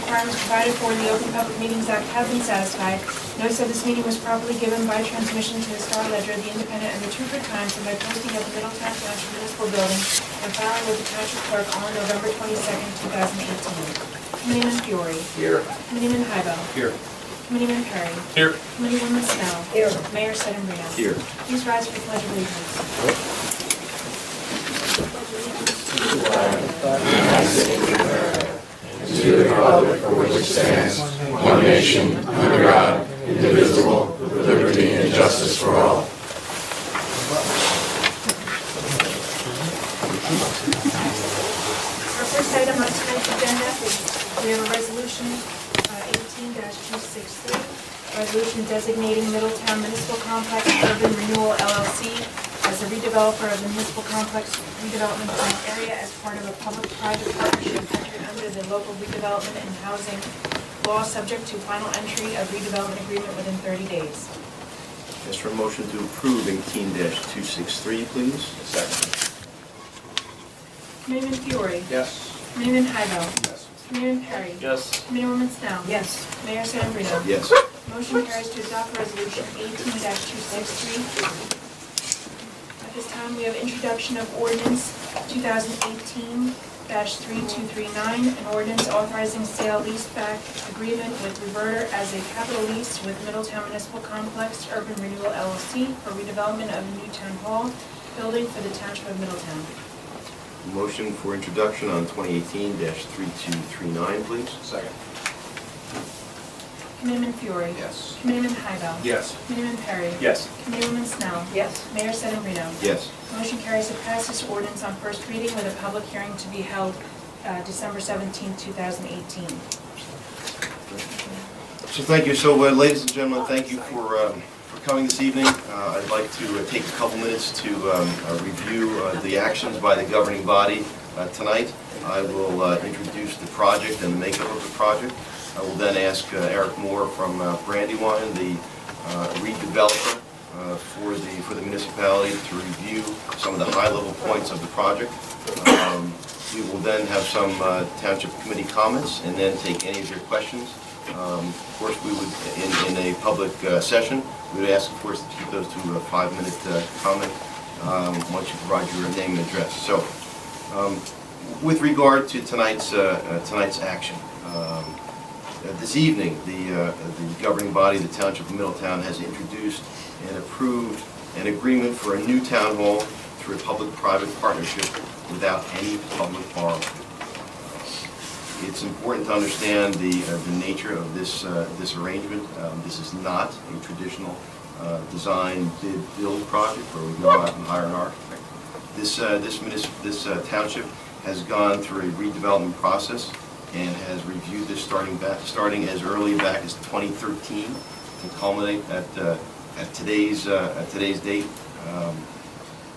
requirements provided for in the Open Public Meetings Act have been satisfied. Notice of this meeting was properly given by transmission to the Star Ledger, the Independent, and the True Good Times, and by posting at the Middletown Township Municipal Building and filing with the Township Clerk on November 22nd, 2018. Committeeman Fiore. Here. Committeeman Hybo. Here. Committeeman Perry. Here. Committeewoman Snell. Here. Mayor Sedambrino. Here. Please rise for the Pledge of Allegiance. To the republic for which it stands, one nation, under God, indivisible, with liberty and justice for all. Our first item on tonight's agenda, we have a resolution 18-263, resolution designating Middletown Municipal Complex Urban Renewal LLC as the redeveloper of the municipal complex redevelopment plan area as part of a public-private partnership entered under the local redevelopment and housing law, subject to final entry of redevelopment agreement within 30 days. Ask for a motion to approve 18-263, please. Second. Committeeman Fiore. Yes. Committeeman Hybo. Yes. Committeeman Perry. Yes. Committeewoman Snell. Yes. Mayor Sedambrino. Yes. Motion carries to adopt resolution 18-263. At this time, we have introduction of ordinance 2018-3239, an ordinance authorizing sale leaseback agreement with Reverter as a capital lease with Middletown Municipal Complex Urban Renewal LLC for redevelopment of a new town hall building for the Township of Middletown. Motion for introduction on 2018-3239, please. Second. Committeeman Fiore. Yes. Committeeman Hybo. Yes. Committeeman Perry. Yes. Committeewoman Snell. Yes. Mayor Sedambrino. Yes. Motion carries to pass this ordinance on first reading with a public hearing to be held December 17, 2018. So thank you. So, ladies and gentlemen, thank you for coming this evening. I'd like to take a couple minutes to review the actions by the governing body tonight. I will introduce the project and the makeup of the project. I will then ask Eric Moore from Brandywine, the redeveloper for the municipality, to review some of the high-level points of the project. We will then have some township committee comments and then take any of your questions. Of course, we would, in a public session, we would ask, of course, to keep those to a 5-minute comment once you provide your name and address. So, with regard to tonight's action, this evening, the governing body, the Township of Middletown, has introduced and approved an agreement for a new town hall through a public-private partnership without any public borrowing. It's important to understand the nature of this arrangement. This is not a traditional design bid build project where we go out and hire an architect. This township has gone through a redevelopment process and has reviewed this starting as early back as 2013 to culminate at today's date.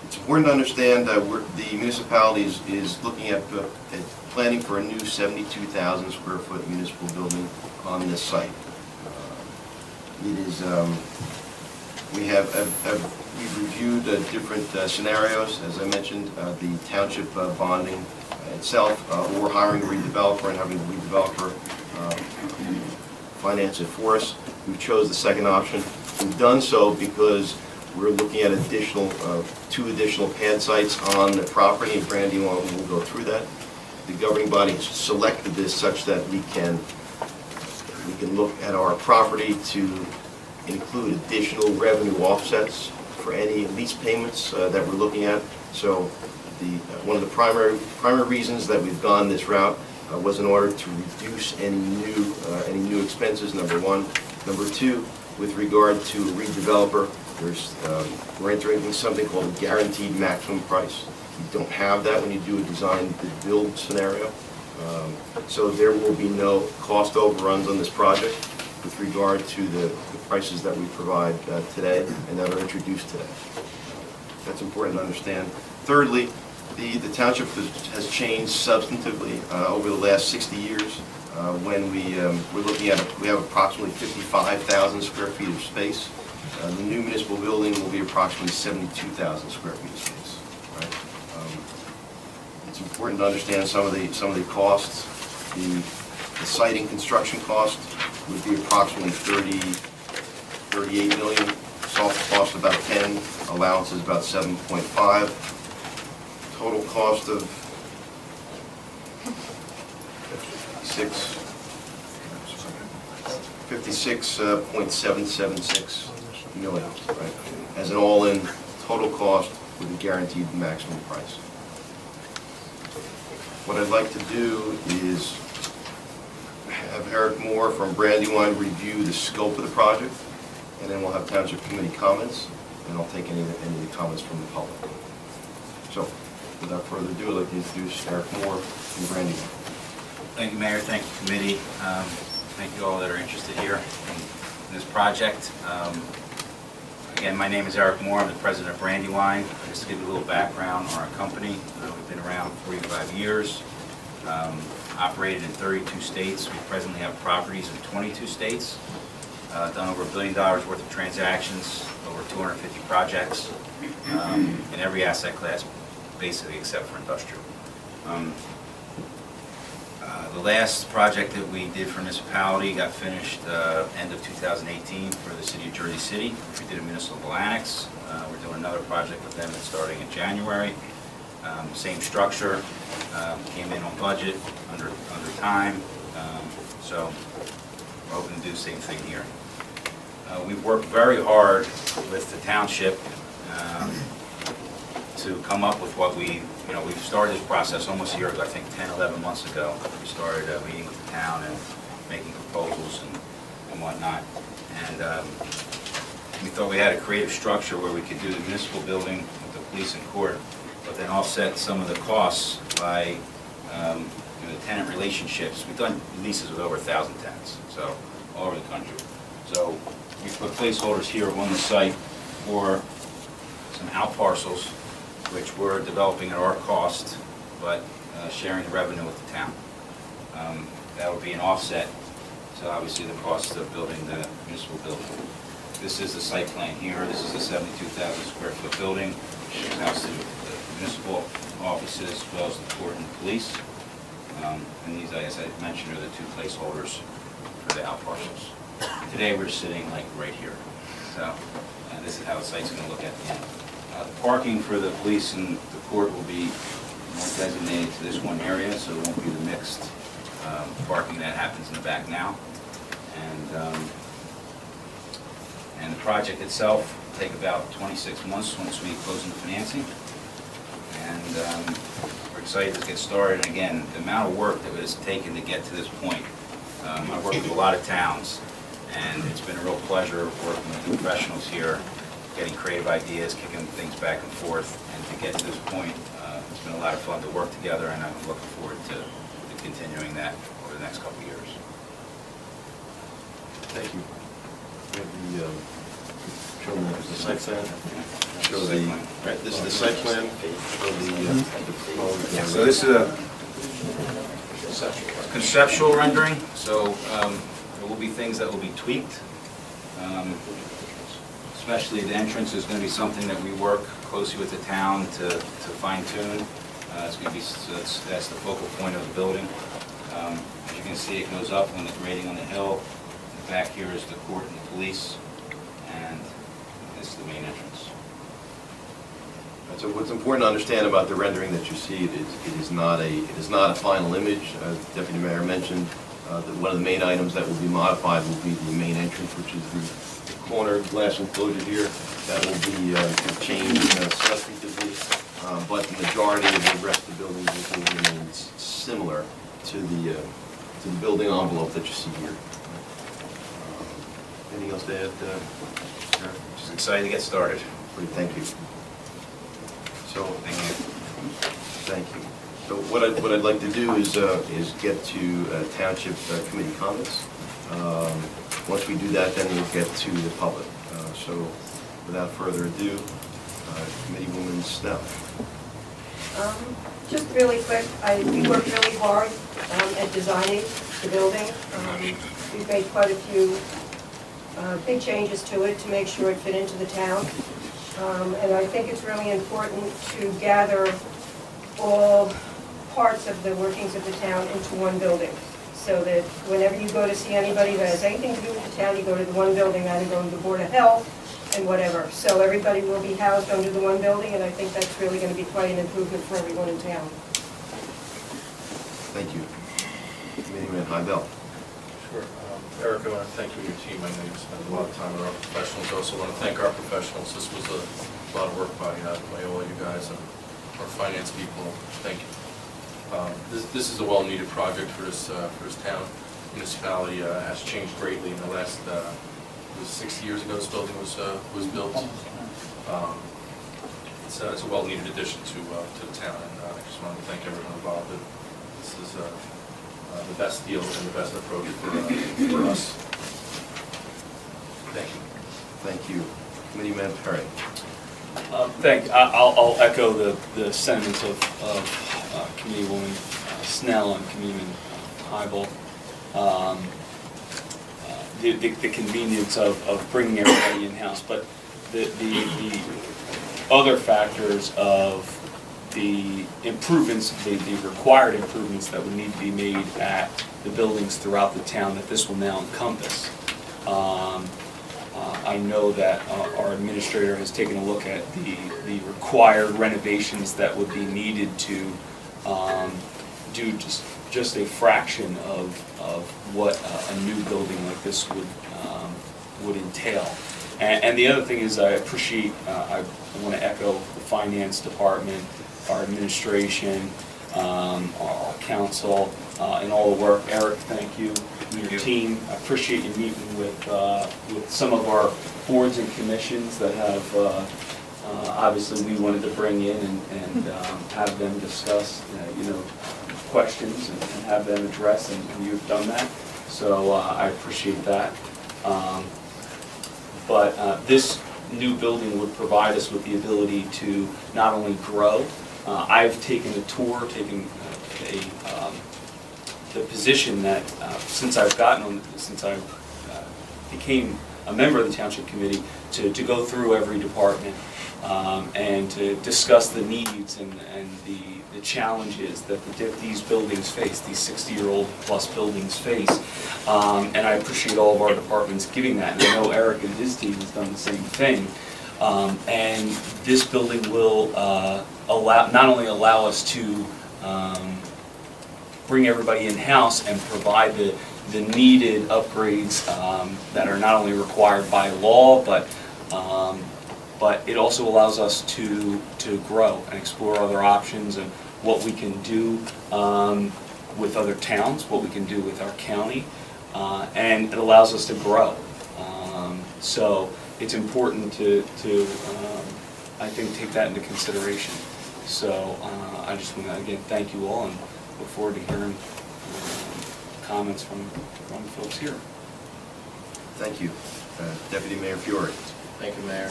It's important to understand that the municipality is looking at planning for a new 72,000 square foot municipal building on this site. We've reviewed different scenarios. As I mentioned, the township bonding itself, or hiring a redeveloper and having the redeveloper finance it for us. We chose the second option. We've done so because we're looking at two additional pad sites on the property, and Brandywine will go through that. The governing body selected this such that we can look at our property to include additional revenue offsets for any lease payments that we're looking at. So one of the primary reasons that we've gone this route was in order to reduce any new expenses, number one. Number two, with regard to a redeveloper, we're entering something called a guaranteed maximum price. You don't have that when you do a design build scenario. So there will be no cost overruns on this project with regard to the prices that we provide today and that are introduced today. That's important to understand. Thirdly, the township has changed substantively over the last 60 years. When we're looking at we have approximately 55,000 square feet of space. The new municipal building will be approximately 72,000 square feet of space. Right? It's important to understand some of the costs. The The site and construction cost would be approximately 38 million. Soft cost about 10, allowance is about 7.5. Total cost of 56.776 million, right? As an all-in total cost with a guaranteed maximum price. What I'd like to do is have Eric Moore from Brandywine review the scope of the project, and then we'll have Township Committee comments, and I'll take any of the comments from the public. So, without further ado, I'd like to introduce Eric Moore from Brandywine. Thank you, Mayor. Thank you, committee. Thank you all that are interested here in this project. Again, my name is Eric Moore. I'm the president of Brandywine. Just to give you a little background on our company, we've been around 45 years, operated in 32 states. We presently have properties in 22 states, done over $1 billion worth of transactions, over 250 projects in every asset class, basically except for industrial. The last project that we did for municipality got finished end of 2018 for the city of Jersey City. We did a municipal annex. We're doing another project with them that's starting in January. Same structure, came in on budget, under time. So we're hoping to do the same thing here. We've worked very hard with the township to come up with what we've started this process almost a year ago, I think 10, 11 months ago. We started meeting with the town and making proposals and whatnot. And we thought we had a creative structure where we could do the municipal building with the police and court, but then offset some of the costs by the tenant relationships. We've done leases with over 1,000 tenants, so all over the country. So we put placeholders here on the site for some out parcels, which we're developing at our cost, but sharing the revenue with the town. That would be an offset to obviously the cost of building the municipal building. This is the site plan here. This is a 72,000 square foot building, which houses the municipal offices as well as the court and the police. And these, as I mentioned, are the two placeholders for the out parcels. Today we're sitting like right here. So this is how the site's going to look at the end. The parking for the police and the court will be more designated to this one area, so it won't be the mixed parking that happens in the back now. And the project itself will take about 26 months once we close into financing. And we're excited to get started. And again, the amount of work that was taken to get to this point. I've worked with a lot of towns, and it's been a real pleasure working with the professionals here, getting creative ideas, kicking things back and forth, and to get to this point. It's been a lot of fun to work together, and I'm looking forward to continuing that over the next couple of years. Thank you. We have show them the site plan. Show the, right, this is the site plan. Show the So this is a conceptual rendering, so there will be things that will be tweaked. Especially the entrance is going to be something that we work closely with the town to fine tune. It's going to be, so that's the focal point of the building. As you can see, it goes up on the grading on the hill. The back here is the court and the police, and this is the main entrance. So what's important to understand about the rendering that you see, it is not a final image. As the Deputy Mayor mentioned, that one of the main items that will be modified will be the main entrance, which is the corner glass enclosure here. That will be changed substantively, but the majority of the rest of the building will remain similar to the building envelope that you see here. Anything else to add? Just excited to get started. Great, thank you. So, thank you. So what I'd like to do is get to Township Committee comments. Once we do that, then we'll get to the public. So without further ado, Committeewoman Snell. Just really quick, we worked really hard at designing the building. We've made quite a few big changes to it to make sure it fit into the town. And I think it's really important to gather all parts of the workings of the town into one building. so that whenever you go to see anybody that has anything to do with the town, you go to the one building, rather than going to the Board of Health and whatever. So everybody will be housed under the one building, and I think that's really going to be quite an improvement for everyone in town. Thank you. Committeeman Hybel. Sure. Eric, I want to thank you and your team. I know you spent a lot of time with our professionals. I also want to thank our professionals. This was a lot of work by all you guys and our finance people. Thank you. This is a well-needed project for this town. Municipality has changed greatly in the last, it was 60 years ago this building was built. It's a well-needed addition to the town, and I just wanted to thank everyone involved. This is the best deal and the best approach for us. Thank you. Thank you. Committeeman Perry. I'll echo the sentiments of Committeewoman Snell and Committeeman Hybel. The convenience of bringing everybody in-house, but the other factors of the improvements, the required improvements that would need to be made at the buildings throughout the town that this will now encompass. I know that our administrator has taken a look at the required renovations that would be needed to do just a fraction of what a new building like this would entail. And the other thing is, I appreciate, I want to echo the finance department, our administration, our council, and all the work. Eric, thank you, and your team. I appreciate you meeting with some of our boards and commissions that have, obviously we wanted to bring in and have them discuss, questions and have them address, and you've done that. So I appreciate that. But this new building would provide us with the ability to not only grow. I've taken a tour, the position that since I became a member of the Township Committee, to go through every department and to discuss the needs and the challenges that these buildings face, these 60-year-old plus buildings face. And I appreciate all of our departments giving that. And I know Eric and his team has done the same thing. And this building will not only allow us to bring everybody in-house and provide the needed upgrades that are not only required by law, but it also allows us to grow and explore other options and what we can do with other towns, what we can do with our county, and it allows us to grow. So it's important to I think, take that into consideration. So I just want to, again, thank you all and look forward to hearing comments from folks here. Thank you. Deputy Mayor Fiore. Thank you, Mayor.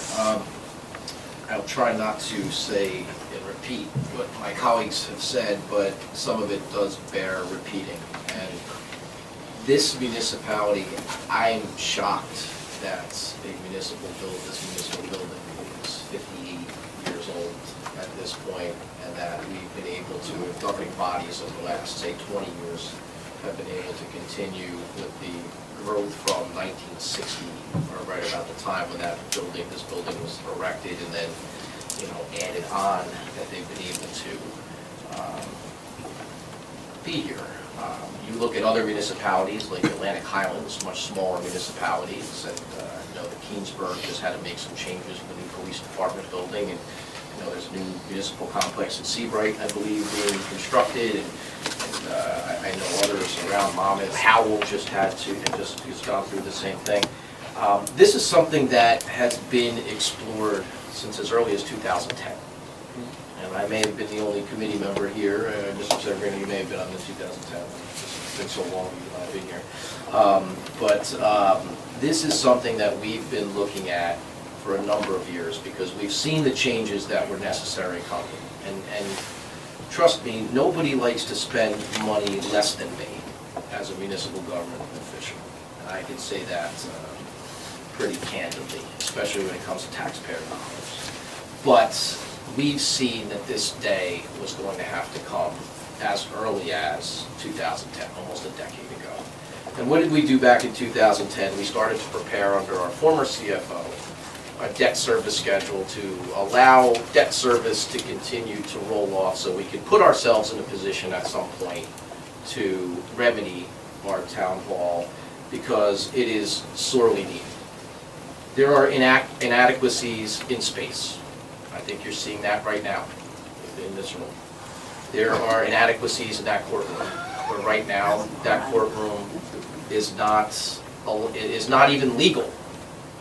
I'll try not to say and repeat what my colleagues have said, but some of it does bear repeating. And this municipality, I'm shocked that this municipal building is 58 years old at this point, and that we've been able to, governing bodies over the last, say, 20 years, have been able to continue with the growth from 1960, or right about the time when this building was erected, and then, added on, that they've been able to be here. You look at other municipalities like Atlantic Highlands, much smaller municipalities, and the Keensburg just had to make some changes with the new police department building, and there's a new municipal complex in Seabright, I believe, being constructed, and I know others around Monmouth. Howell just gone through the same thing. This is something that has been explored since as early as 2010. And I may have been the only committee member here, Mr. Severino, you may have been on the 2010. It's been so long I've been here. But this is something that we've been looking at for a number of years, because we've seen the changes that were necessary coming. And trust me, nobody likes to spend money less than me as a municipal government official. And I can say that pretty candidly, especially when it comes to taxpayer dollars. But we've seen that this day was going to have to come, as early as 2010, almost a decade ago. And what did we do back in 2010? We started to prepare under our former CFO a debt service schedule to allow debt service to continue to roll off so we could put ourselves in a position at some point to remedy our town hall because it is sorely needed. There are inadequacies in space. I think you're seeing that right now in this room. There are inadequacies in that courtroom, where right now that courtroom is not even legal.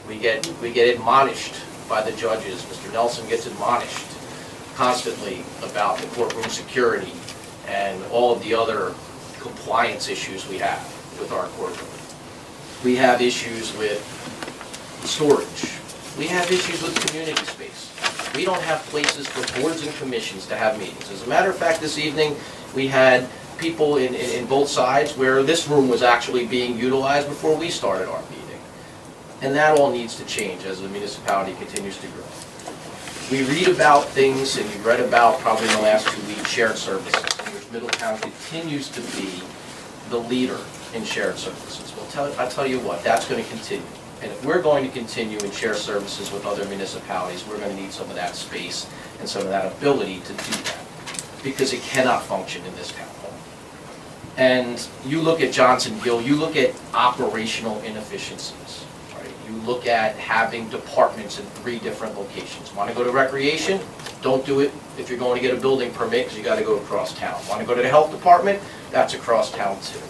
We get admonished by the judges. Mr. Nelson gets admonished constantly about the courtroom security and all of the other compliance issues we have with our courtroom. We have issues with storage. We have issues with community space. We don't have places for boards and commissions to have meetings. As a matter of fact, this evening, we had people in both sides where this room was actually being utilized before we started our meeting. And that all needs to change as the municipality continues to grow. We read about things, and you've read about probably in the last 2 weeks, shared services, in which Middletown continues to be the leader in shared services. Well, I'll tell you what, that's going to continue. And if we're going to continue and share services with other municipalities, we're going to need some of that space and some of that ability to do that, because it cannot function in this town hall. And you look at Johnson Gill, you look at operational inefficiencies, right? You look at having departments in 3 different locations. Want to go to recreation? Don't do it if you're going to get a building permit, because you got to go across town. Want to go to the health department? That's across town too.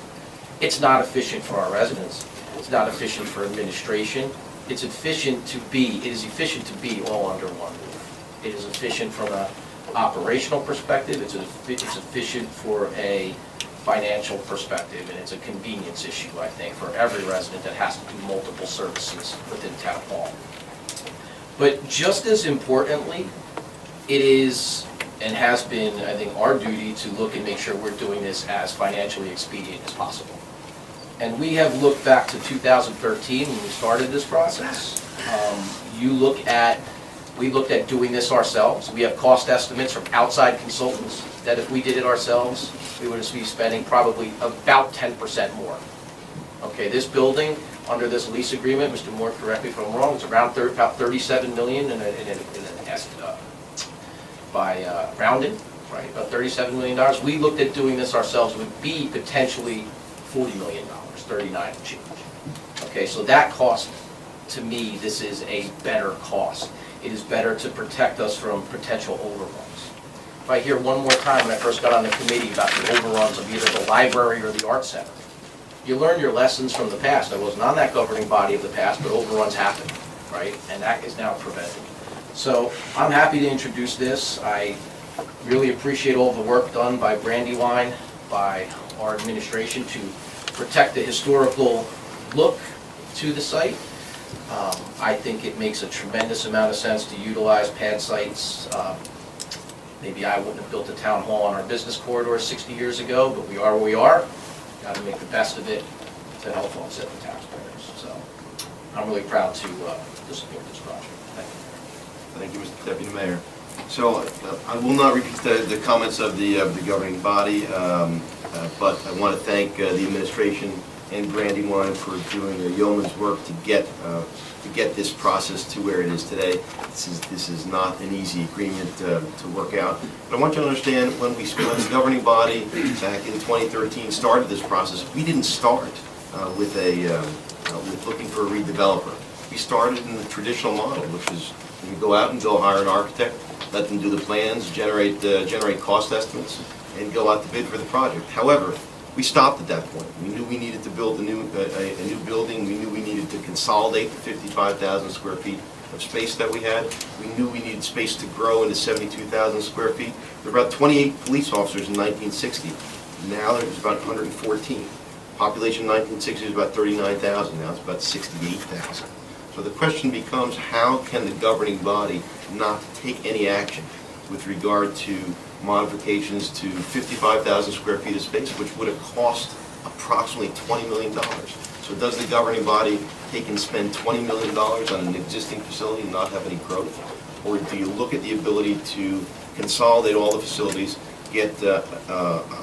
It's not efficient for our residents. It's not efficient for administration. It is efficient to be all under one roof. It is efficient from an operational perspective. It's efficient for a financial perspective, and it's a convenience issue, I think, for every resident that has to do multiple services within town hall. But just as importantly, it is and has been, I think, our duty to look and make sure we're doing this as financially expedient as possible. And we have looked back to 2013 when we started this process. We looked at doing this ourselves. We have cost estimates from outside consultants that if we did it ourselves, we would be spending probably about 10% more. Okay, this building, under this lease agreement, Mr. Moore, correct me if I'm wrong, it's around about $37 million in an estimate by rounding, right? About $37 million. We looked at doing this ourselves would be potentially $40 million, 39 and change. Okay, so that cost, to me, this is a better cost. It is better to protect us from potential overruns. If I hear one more time when I first got on the committee about the overruns of either the library or the art center, you learn your lessons from the past. I wasn't on that governing body of the past, but overruns happen, right? And that is now prevented. So I'm happy to introduce this. I really appreciate all the work done by Brandywine, by our administration to protect the historical look to the site. I think it makes a tremendous amount of sense to utilize pad sites. Maybe I wouldn't have built a town hall on our business corridor 60 years ago, but we are where we are. Got to make the best of it to help offset the taxpayers. So I'm really proud to support this project. Thank you. Thank you, Mr. Deputy Mayor. So I will not repeat the comments of the governing body, but I want to thank the administration and Brandywine for doing a yeoman's work to get this process to where it is today. This is not an easy agreement to work out. But I want you to understand, when the governing body back in 2013 started this process, we didn't start with looking for a redeveloper. We started in the traditional model, which is you go out and go hire an architect, let them do the plans, generate cost estimates, and go out to bid for the project. However, we stopped at that point. We knew we needed to build a new building. We knew we needed to consolidate the 55,000 square feet of space that we had. We knew we needed space to grow into 72,000 square feet. There were about 28 police officers in 1960. Now there's about 114. Population in 1960 was about 39,000. Now it's about 68,000. So the question becomes, how can the governing body not take any action with regard to modifications to 55,000 square feet of space, which would have cost approximately $20 million. So does the governing body take and spend $20 million on an existing facility and not have any growth? Or do you look at the ability to consolidate all the facilities, get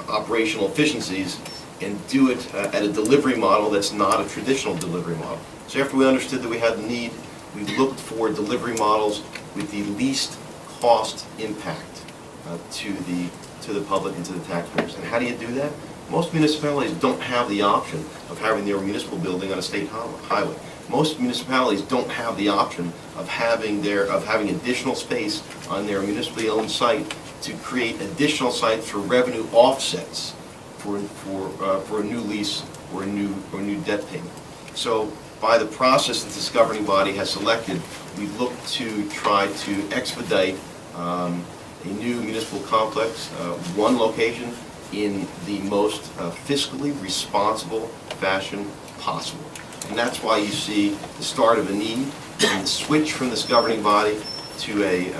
operational efficiencies and do it at a delivery model that's not a traditional delivery model. So after we understood that we had the need, we looked for delivery models with the least cost impact to the public and to the taxpayers. And how do you do that? Most municipalities don't have the option of having their municipal building on a state highway. Most municipalities don't have the option of having additional space on their municipally owned site to create additional sites for revenue offsets for a new lease or a new debt payment. So by the process that this governing body has selected, we look to try to expedite a new municipal complex, one location, in the most fiscally responsible fashion possible. And that's why you see the start of a need and the switch from this governing body to a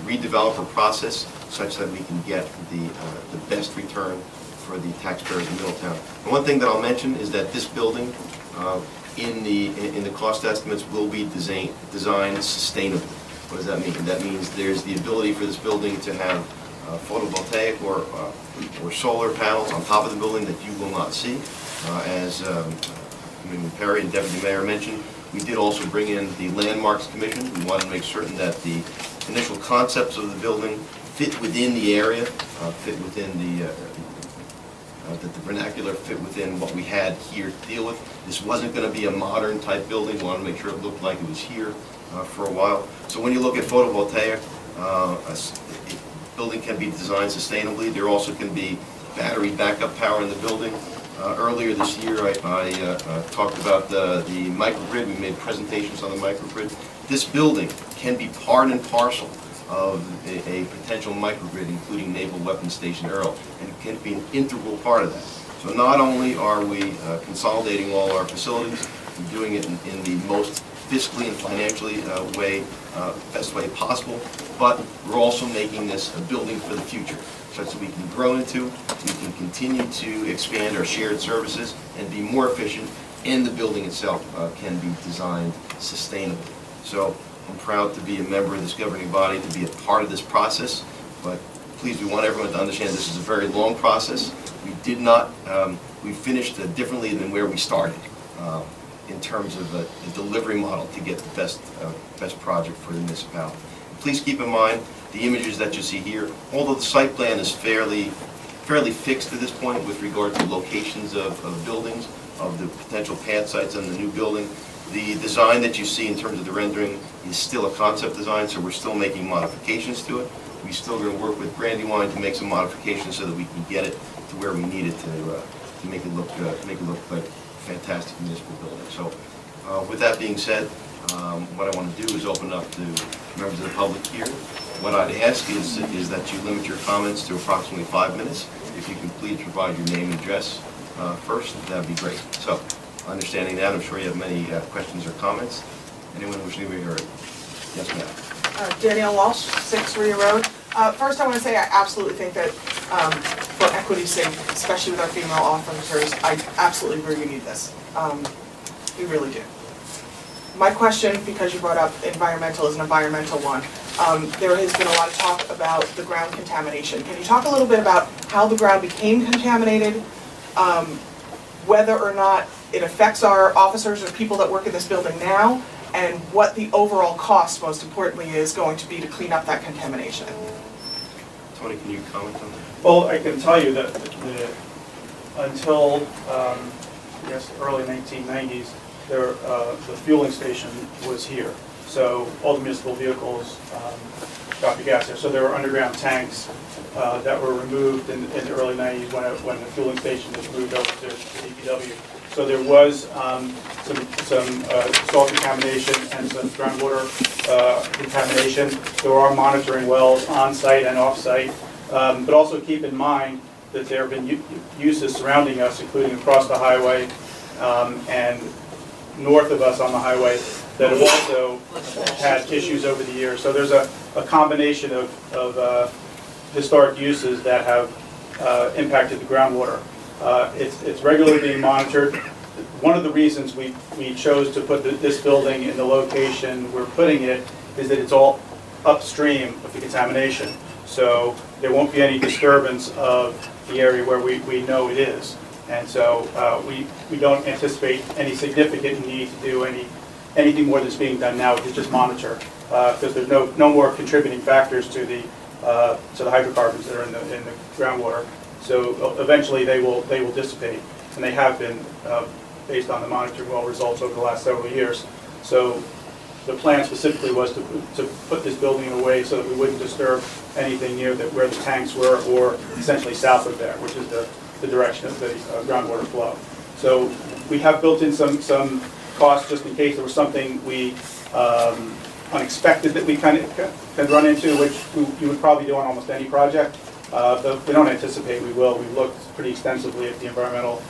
redeveloper process such that we can get the best return for the taxpayers in Middletown. And one thing that I'll mention is that this building, in the cost estimates, will be designed sustainably. What does that mean? That means there's the ability for this building to have photovoltaic or solar panels on top of the building that you will not see. As Committeeman Perry and Deputy Mayor mentioned, we did also bring in the Landmarks Commission. We wanted to make certain that the initial concepts of the building fit within the area, fit within that the vernacular fit within what we had here to deal with. This wasn't going to be a modern type building. We wanted to make sure it looked like it was here for a while. So when you look at photovoltaic, building can be designed sustainably. There also can be battery backup power in the building. Earlier this year, I talked about the microgrid. We made presentations on the microgrid. This building can be part and parcel of a potential microgrid, including Naval Weapons Station Earl, and can be an integral part of that. So not only are we consolidating all our facilities, we're doing it in the most fiscally and financially best way possible, but we're also making this a building for the future, such that we can grow into, we can continue to expand our shared services and be more efficient, and the building itself can be designed sustainably. So I'm proud to be a member of this governing body, to be a part of this process, but please, we want everyone to understand this is a very long process. We finished differently than where we started in terms of the delivery model to get the best project for the municipality. Please keep in mind the images that you see here. Although the site plan is fairly fixed at this point with regard to locations of buildings, of the potential pad sites on the new building, the design that you see in terms of the rendering is still a concept design, so we're still making modifications to it. We're still going to work with Brandywine to make some modifications so that we can get it to where we need it to make it look like a fantastic municipal building. So with that being said, what I want to do is open up to members of the public here. What I'd ask is that you limit your comments to approximately 5 minutes. If you can please provide your name and address first, that'd be great. So, understanding that, I'm sure you have many questions or comments. Anyone wishing to be heard? Yes, ma'am. Danielle Walsh, 6 Rhea Road. First, I want to say I absolutely think that for equity's sake, especially with our female officers, I absolutely agree we need this. We really do. My question, because you brought up environmental, is an environmental one. There has been a lot of talk about the ground contamination. Can you talk a little bit about how the ground became contaminated, whether or not it affects our officers or people that work in this building now, and what the overall cost, most importantly, is going to be to clean up that contamination? Tony, can you comment on that? Well, I can tell you that until yes, early 1990s, the fueling station was here. So all the municipal vehicles got the gas there. So there were underground tanks that were removed in the early 90s when the fueling station was moved over to DPW. So there was some salt contamination and some groundwater contamination. There are monitoring wells on site and off site, but also keep in mind that there have been uses surrounding us, including across the highway and north of us on the highway, that have also had issues over the years. So there's a combination of historic uses that have impacted the groundwater. It's regularly being monitored. One of the reasons we chose to put this building in the location we're putting it is that it's all upstream of the contamination. So there won't be any disturbance of the area where we know it is. And so we don't anticipate any significant need to do anything more that's being done now, to just monitor, because there's no more contributing factors to the hydrocarbons that are in the groundwater. So eventually they will dissipate, and they have been based on the monitoring well results over the last several years. So the plan specifically was to put this building in a way so that we wouldn't disturb anything near where the tanks were, or essentially south of there, which is the direction of the groundwater flow. So we have built in some costs just in case there was something unexpected that we can run into, which you would probably do on almost any project. But we don't anticipate we will. We've looked pretty extensively at the environmental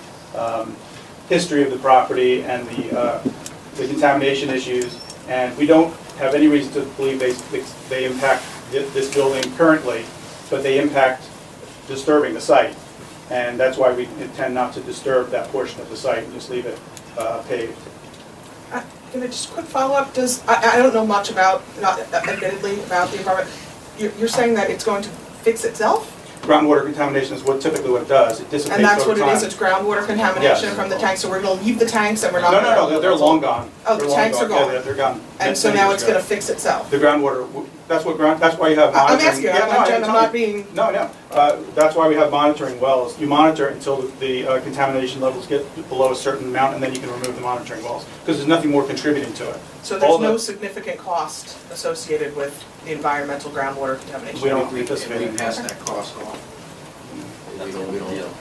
history of the property and the contamination issues, and we don't have any reason to believe they impact this building currently, but they impact disturbing the site. And that's why we intend not to disturb that portion of the site and just leave it paved. Can I just quick follow-up? I don't know much about, admittedly, about the environment. You're saying that it's going to fix itself? Groundwater contamination is typically what it does. It dissipates over And time. that's what it is, it's groundwater contamination Yes. from the tanks, so we're gonna leave the tanks and we're not... No, they're long gone. Oh, the They're long tanks are gone. Yeah, they're gone. And so now it's gonna fix itself? The groundwater, that's why you have monitoring. I'm asking you, I'm not being... No. That's why we have monitoring wells. You monitor until the contamination levels get below a certain amount, and then you can remove the monitoring wells, because there's nothing more contributing to it. So there's no significant cost associated with the environmental groundwater contamination? We don't We anticipate it. pass that cost on. We don't.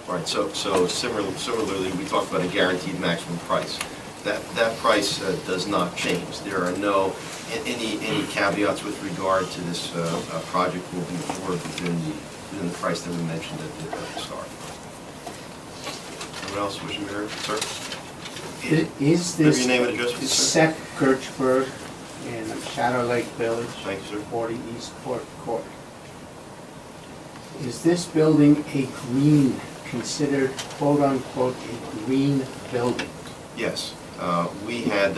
All right, so similarly, we talked about a guaranteed maximum price. That price does not change. There are any caveats with regard to this project will be absorbed within the price that we mentioned at the start. Anyone else wishing to hear, sir? Is Give this your name and address, please, sir. Seth Kirchberg in Shadow Lake Village, Thank you, sir. 40 East Court Court? Is this building considered quote-unquote a green building? Yes. We had,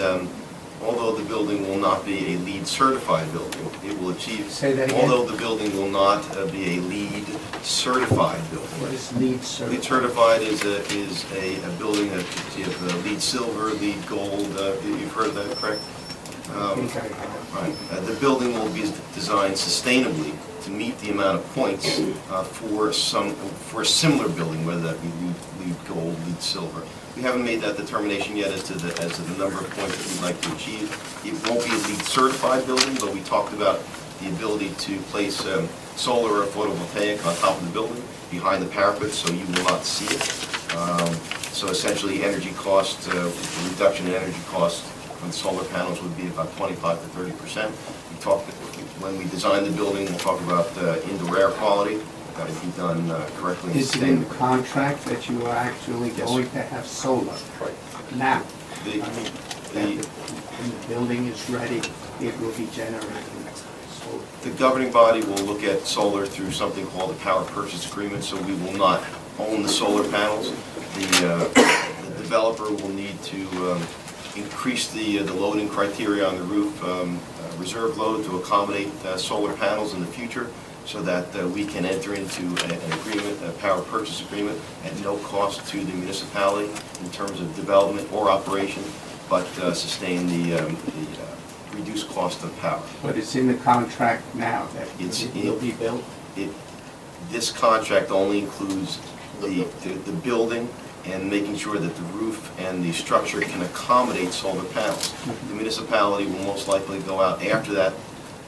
although the building will not be a LEED certified building, it will achieve. Say that again? Although the building will not be a LEED certified building. What is LEED certified? LEED certified is a building that you have LEED silver, LEED gold. You've heard of that, correct? I think I have. Right. The building will be designed sustainably to meet the amount of points for a similar building, whether that be LEED gold, LEED silver. We haven't made that determination yet as to the number of points that we'd like to achieve. It won't be a LEED certified building, but we talked about the ability to place solar or photovoltaic on top of the building behind the parapet, so you will not see it. So essentially, energy cost, reduction in energy cost on solar panels would be about 25 to 30%. When we design the building, we'll talk about indoor air quality. Got to be done correctly. Is it in the contract that you are actually Yes, going sir. to have solar? Right. Now, The- when the building is ready, it will be generating solar. The governing body will look at solar through something called a power purchase agreement, so we will not own the solar panels. The developer will need to increase the loading criteria on the roof, reserve load to accommodate solar panels in the future, so that we can enter into an agreement, a power purchase agreement, at no cost to the municipality in terms of development or operation, but sustain the reduced cost of power. But it's in the contract now that It's it will be built? This contract only includes the building and making sure that the roof and the structure can accommodate solar panels. The municipality will most likely go out after that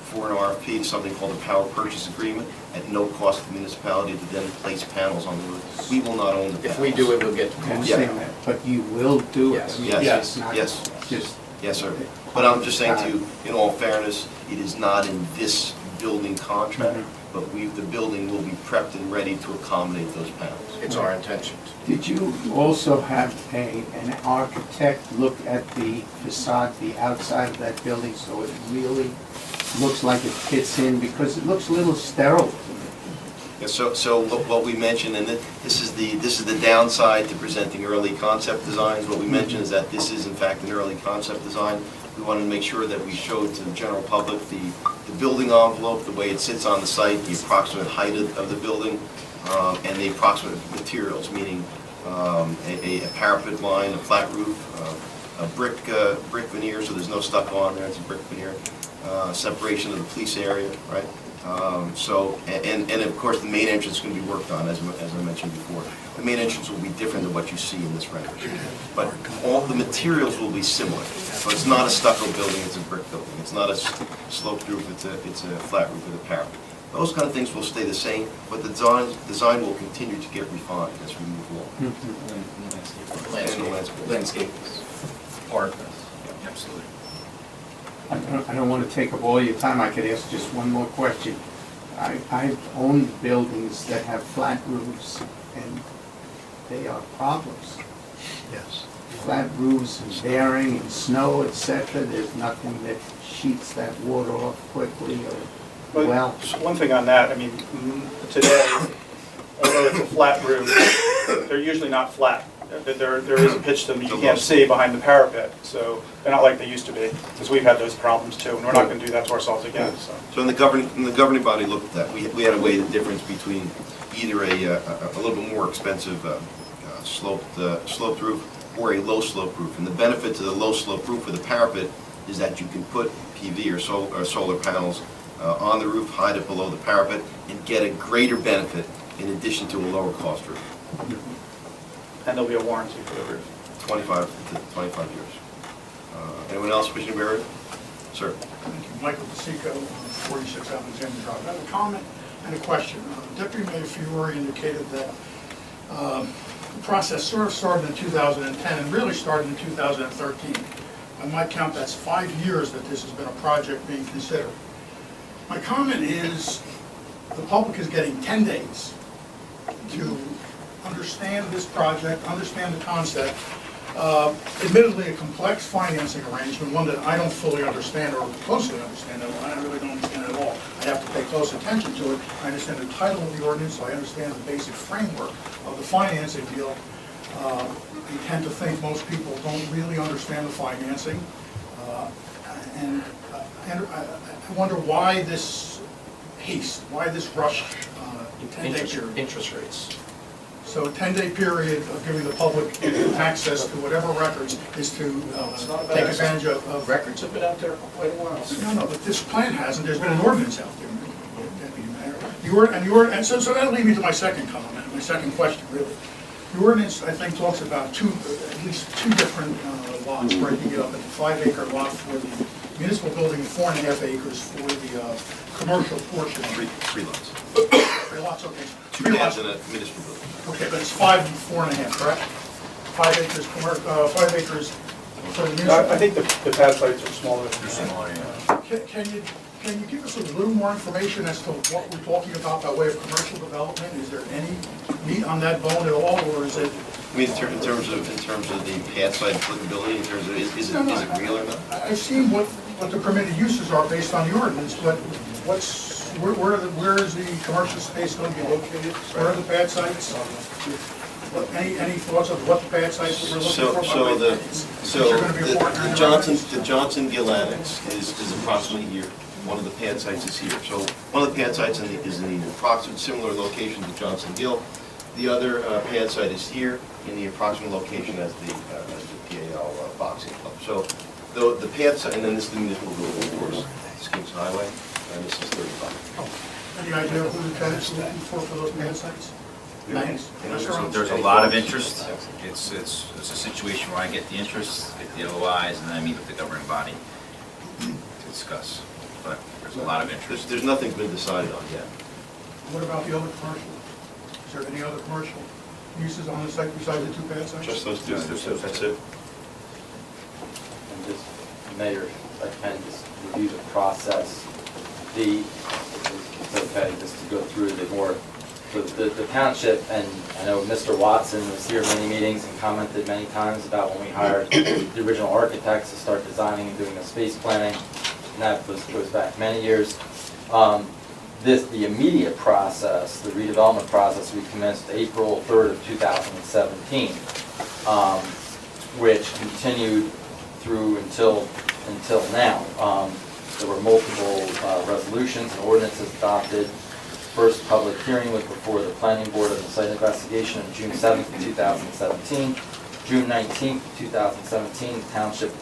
for an RFP to something called a power purchase agreement at no cost to the municipality to then place panels on the roof. We will not own the panels. If we do it, we'll get the I cost. understand that, but you will do it? Yes. I mean, Yes. it's not Yes. just... Yes, sir. But I'm just saying to you, in all fairness, it is not in this building contract, but the building will be prepped and ready to accommodate those panels. It's our intention. Did you also have an architect look at the facade, the outside of that building, so it really looks like it fits in? Because it looks a little sterile. Yeah, so what we mentioned, and this is the downside to presenting early concept designs. What we mentioned is that this is in fact an early concept design. We wanted to make sure that we showed to the general public the building envelope, the way it sits on the site, the approximate height of the building, and the approximate materials, meaning a parapet line, a flat roof, a brick veneer, so there's no stucco on there, it's a brick veneer, separation of the police area, right? And of course, the main entrance is going to be worked on, as I mentioned before. The main entrance will be different than what you see in this rendering. But all the materials will be similar. So it's not a stucco building, it's a brick building. It's not a sloped roof, it's a flat roof with a parapet. Those kind of things will stay the same, but the design will continue to get refined as we move along. And the landscape. Landscape is part of this. Yeah, absolutely. I don't want to take up all your time, I could ask just one more question. I've owned buildings that have flat roofs, and they are problems. Yes. Flat roofs and bearing and snow, etc., there's nothing that sheets that water off quickly or But well. just one thing on that, I mean, today, although it's a flat roof, they're usually not flat. There is a pitch to them that you can't see behind the parapet, so they're not like they used to be, because we've had those problems too, and we're not going to do that to ourselves again, so. So in the governing body looked at that, we had to weigh the difference between either a little bit more expensive sloped roof or a low slope roof. And the benefit to the low slope roof with a parapet is that you can put PV or solar panels on the roof, hide it below the parapet, and get a greater benefit in addition to a lower cost roof. And there'll be a warranty for the roof. 25 years. Anyone else wishing to be heard? Sir. Thank you. Michael DeSico, 46 Alexander Drive. I have a comment and a question. Deputy Mayor Fiore indicated that the process sort of started in 2010 and really started in 2013. On my count, that's 5 years that this has been a project being considered. My comment is the public is getting 10 days to understand this project, understand the concept. Admittedly, a complex financing arrangement, one that I don't fully understand or closely understand at all. I really don't understand it at all. I have to pay close attention to it. I understand the title of the ordinance, so I understand the basic framework of the financing deal. I tend to think most people don't really understand the financing. And I wonder why this haste, why this rush, 10-day period. Interest rates. So a 10-day period of giving the public access to whatever records is to take advantage of. Records have been out there for quite a while. No, but this plan hasn't. There's been an ordinance out there, Deputy Mayor. And so that'll lead me to my second comment, my second question, really. The ordinance, I think, talks about at least two different lots, breaking it up into 5-acre lot for the municipal building and 4.5 acres for the commercial portion. Three lots. 3 lots, okay. 2 3 pads lots. and a municipal building. Okay, but it's 5 and 4.5, correct? 5 acres, 5 acres for the municipal. I think the pad sites are smaller. Can you give us a little more information as to what we're talking about by way of commercial development? Is there any meat on that bone at all, or is it? I mean, in terms of the pad site applicability, in terms of, is it real or not? I've seen what the permitted uses are based on the ordinance, but where is the commercial space going to be located? Where are the pad sites? Any thoughts of what the pad sites that we're looking for? The Johnson Gill Annex is approximately here. One of the pad sites is here. So one of the pad sites is in the approximate similar location to Johnson Gill. The other pad site is here in the approximate location as the PAL boxing club. So the pad site, and then this is the municipal building, of course, this Kings Highway, and this is 35. Any idea who the tenants are looking for those pad sites? Thanks. There's a lot of interest. It's a situation where I get the interest, get the LOIs, and then I meet with the governing body to discuss. But there's a lot of interest. There's nothing been decided on yet. What about the other commercial? Is there any other commercial uses on the site besides the 2 pad sites? Just those two. That's it. And just, Mayor, if I can just review the process. It's okay, just to go through the more, so the township, and I know Mr. Watson was here at many meetings and commented many times about when we hired the original architects to start designing and doing the space planning, and that goes back many years. The immediate process, the redevelopment process, we commenced April 3rd of 2017, which continued through until now. There were multiple resolutions and ordinances adopted. First public hearing was before the planning board of the site investigation on June 7th, 2017. June 19th, 2017, the township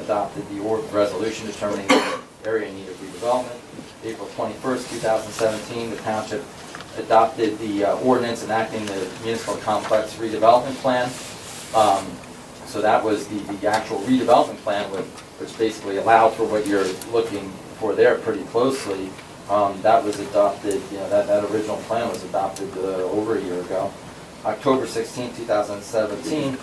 adopted the resolution determining the area in need of redevelopment. April 21st, 2017, the township adopted the ordinance enacting the municipal complex redevelopment plan. So that was the actual redevelopment plan, which basically allowed for what you're looking for there pretty closely. That was adopted, that original plan was adopted over a year ago. October 16, 2017,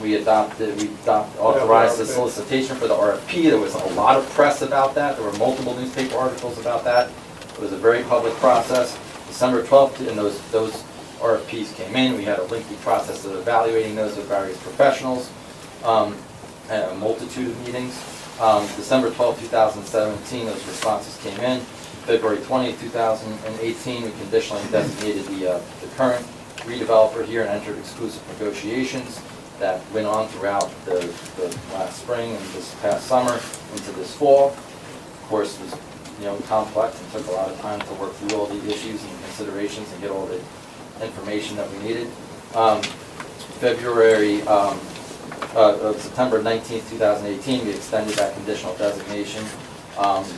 we authorized the solicitation for the RFP. There was a lot of press about that. There were multiple newspaper articles about that. It was a very public process. December 12th, and those RFPs came in. We had a lengthy process of evaluating those with various professionals, and a multitude of meetings. December 12th, 2017, those responses came in. February 20th, 2018, we conditionally designated the current redeveloper here and entered exclusive negotiations that went on throughout the last spring and this past summer into this fall. Of course, it was complex and took a lot of time to work through all the issues and considerations and get all the information that we needed. September 19th, 2018, we extended that conditional designation.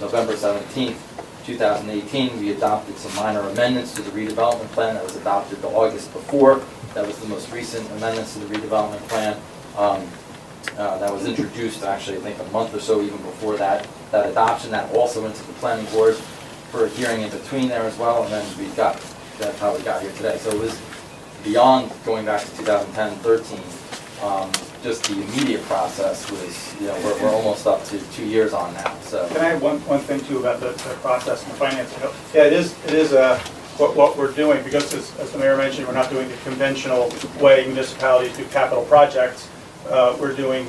November 17th, 2018, we adopted some minor amendments to the redevelopment plan that was adopted the August before. That was the most recent amendments to the redevelopment plan. That was introduced actually, I think, a month or so even before that adoption. That also went to the planning board for a hearing in between there as well, and then that's how we got here today. So it was beyond going back to 2010 and 13. Just the immediate process was, we're almost up to 2 years on now. So Can I add one thing too about the process and the financing? Yeah, it is what we're doing, because as the mayor mentioned, we're not doing the conventional way municipalities do capital projects. We're doing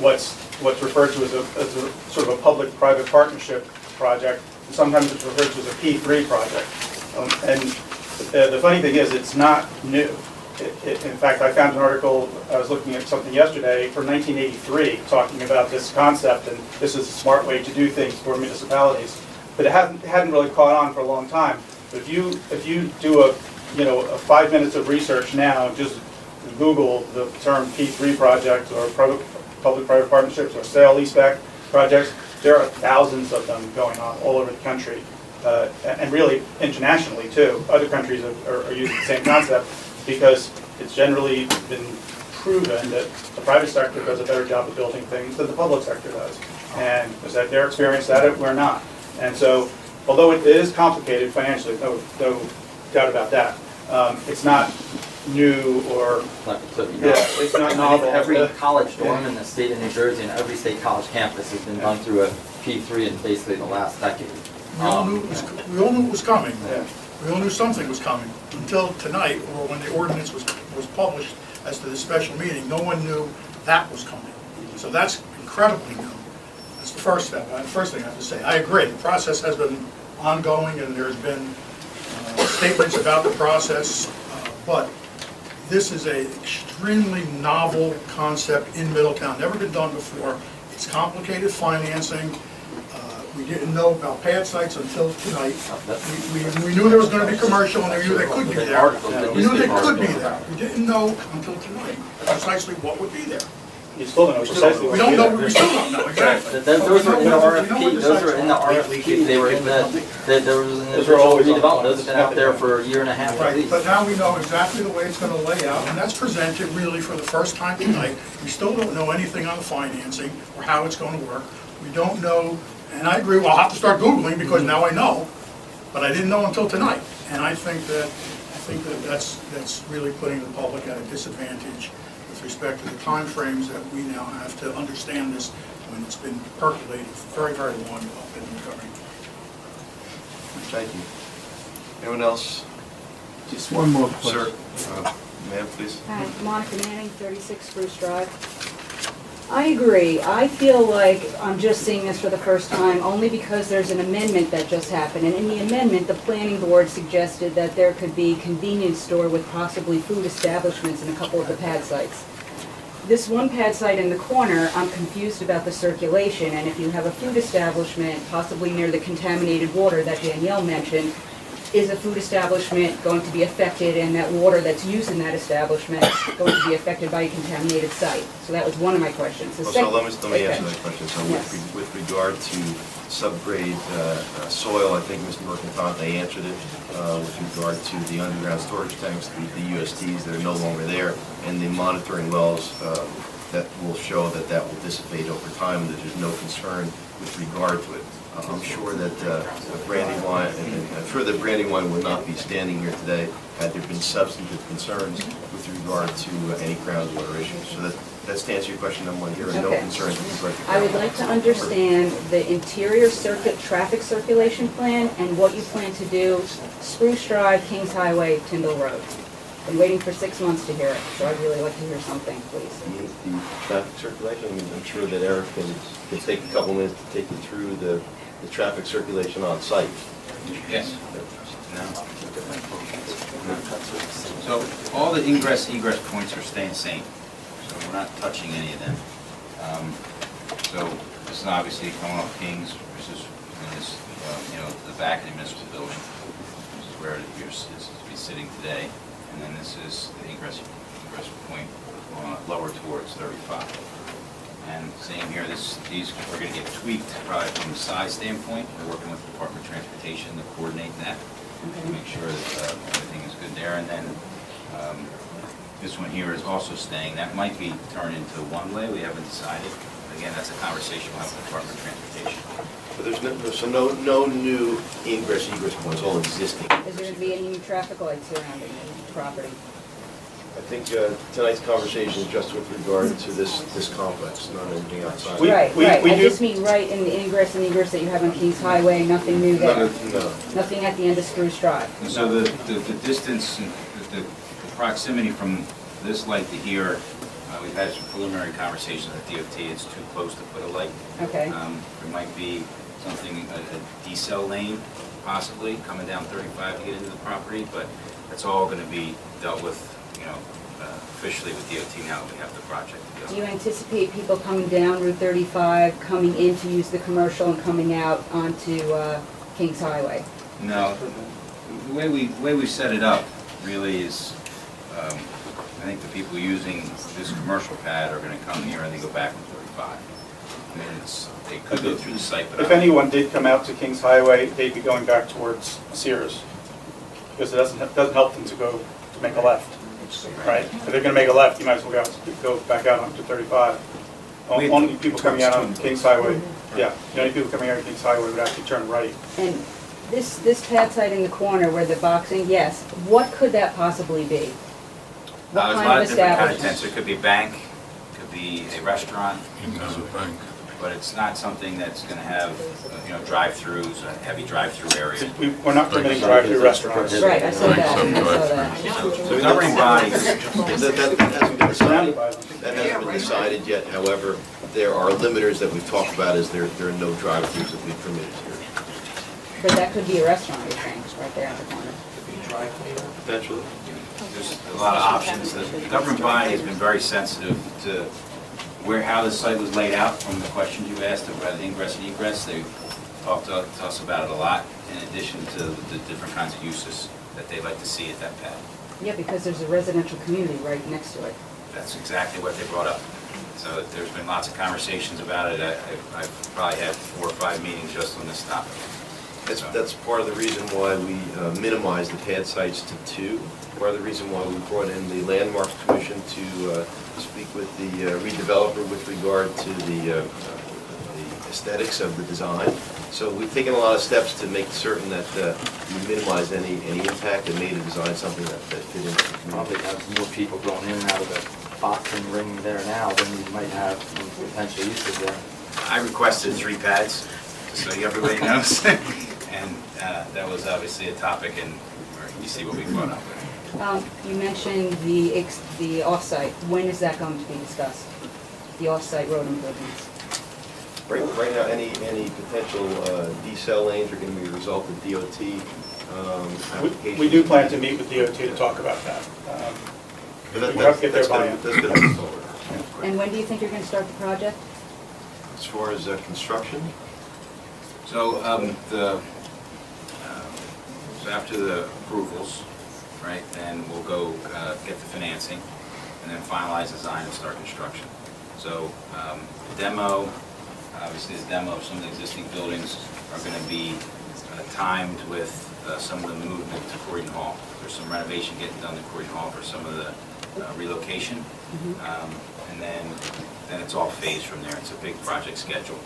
what's referred to as a sort of a public-private partnership project. Sometimes it's referred to as a P3 project. And the funny thing is, it's not new. In fact, I found an article, I was looking at something yesterday from 1983 talking about this concept, and this is a smart way to do things for municipalities. But it hadn't really caught on for a long time. But if you do a 5 minutes of research now, just Google the term P3 project or public-private partnerships or sale-leaseback projects, there are thousands of them going on all over the country, and really internationally too. Other countries are using the same concept, because it's generally been proven that the private sector does a better job of building things than the public sector does. And is that their experience at it? We're not. And so, although it is complicated financially, no doubt about that, it's not new or it's not novel. Every college dorm in the state of New Jersey and every state college campus has been done through a P3 in basically the last decade. We all knew it was coming. Yeah. We all knew something was coming until tonight, or when the ordinance was published as to the special meeting. No one knew that was coming. So that's incredibly new. That's the first step. The first thing I have to say. I agree. The process has been ongoing, and there's been statements about the process, but this is an extremely novel concept in Middletown. Never been done before. It's complicated financing. We didn't know about pad sites until tonight. We knew there was going to be commercial, and we knew they could be there. We knew they could be there. We didn't know until tonight precisely what would be there. You still don't know precisely. We don't know. We still don't know exactly. Those were in the RFP. Those were in the RFP. They were in the original redevelopment. Those have been out there for a year and a half at Right, least. but now we know exactly the way it's going to lay out, and that's presented really for the first time tonight. We still don't know anything on the financing or how it's going to work. We don't know. And I agree, well, I'll have to start Googling because now I know, but I didn't know until tonight. And I think that that's really putting the public at a disadvantage with respect to the timeframes that we now have to understand this when it's been percolating for very, very long up in the government. Thank you. Anyone else? Just one more question. Sir, ma'am, please. Hi, Monica Manning, 36 Spruce Drive. I agree. I feel like I'm just seeing this for the first time only because there's an amendment that just happened. And in the amendment, the planning board suggested that there could be convenience store with possibly food establishments in a couple of the pad sites. this one pad site in the corner, I'm confused about the circulation, and if you have a food establishment, possibly near the contaminated water that Danielle mentioned, is a food establishment going to be affected, and that water that's used in that establishment going to be affected by a contaminated site? So that was one of my questions. The So sec- let me answer Okay. that question. So Yes. with regard to subgrade soil, I think Mr. Mercantante answered it. With regard to the underground storage tanks, the USTs that are no longer there, and the monitoring wells that will show that that will dissipate over time, that there's no concern with regard to it. I'm sure that Brandywine, and I'm sure that Brandywine would not be standing here today had there been substantive concerns with regard to any groundwater issues. So that's to answer your question, number one, here are no Okay. concerns with regard to I would like to understand the interior traffic circulation plan and what you plan to do, Spruce Drive, Kings Highway, Tyndall Road. Been waiting for 6 months to hear it, so I'd really like to hear something, please. the traffic circulation. I mean, I'm sure that Eric can take a couple minutes to take you through the traffic circulation on site. Yes. So all the ingress, egress points are staying the same, so we're not touching any of them. So this is obviously coming off Kings, this is, the back of the municipal building. This is where you're to be sitting today, and then this is the egress point lower towards 35. And same here, these are going to get tweaked probably from the size standpoint. We're working with the Department of Transportation to coordinate that, to make sure that everything is good there. And then this one here is also staying. That might be turned into one-way. We haven't decided. Again, that's a conversation we'll have with the Department of Transportation. But no new ingress, egress points, all existing. Is there going to be any new traffic lights surrounding the property? I think tonight's conversation is just with regard to this complex, not anything outside. Right, we right. I do- just mean right in the ingress and egress that you have on Kings Highway, nothing new there. No. Nothing at the end of Spruce Drive. And so the distance, the proximity from this light to here, we've had some preliminary conversations with DOT. It's too close to put a light. Okay. There might be something, a decel lane possibly, coming down 35 to get into the property, but that's all going to be dealt with, officially with DOT now that we have the project to Do go. you anticipate people coming down Route 35, coming in to use the commercial and coming out onto Kings Highway? No, the way we set it up really is, I think the people using this commercial pad are going to come here and then go back on 35. I mean, they could go through the site, but If anyone did come out to Kings Highway, they'd be going back towards Sears, because it doesn't help them to make a left, right? If they're gonna make a left, you might as well go back out onto 35. Only people coming out on Kings Highway, the only people coming out on Kings Highway would actually turn right. And this pad site in the corner where the boxing, yes, what could that possibly be? What there's a kind lot of of different contents. establishment? It could be a bank, it could be a restaurant. But it's not something that's going to have, drive-throughs, a heavy drive-through area. We're not permitting drive-through restaurants. Right, I saw that, I saw that. So the governing body, That hasn't been decided. That hasn't been decided yet. However, there are limiters that we've talked about, as there are no drive-throughs that we've permitted here. But that could be a restaurant, you think, right there in the corner. Potentially. there's a lot of options. The governing body has been very sensitive to how the site was laid out from the questions you asked about ingress and egress. They talked to us about it a lot, in addition to the different kinds of uses that they'd like to see at that pad. Yeah, because there's a residential community right next to it. That's exactly what they brought up. So there's been lots of conversations about it. I've probably had 4 or 5 meetings just on this topic. That's part of the reason why we minimized the pad sites to 2. Part of the reason why we brought in the Landmarks Commission to speak with the redeveloper with regard to the aesthetics of the design. So we've taken a lot of steps to make certain that we minimize any impact and made the design something that fit into the Probably community. have more people going in and out of the boxing ring there now than you might have in potential uses there. I requested 3 pads, just so everybody knows. And that was obviously a topic, and you see what we brought up. You mentioned the off-site. When is that going to be discussed? The off-site road improvements? Right now, any potential decel lanes are going to be a result of DOT applications. We do plan to meet with DOT to talk about that. But We have to get their buy-in. That's going to move forward. And when do you think you're gonna start the project? As far as construction, So, so after the approvals, right, then we'll go get the financing and then finalize design and start construction. So, the demo, obviously the demo of some of the existing buildings are going to be timed with some of the movement to Croydon Hall. There's some renovation getting done to Croydon Hall for some of the relocation. And then it's all phased from there. It's a big project schedule.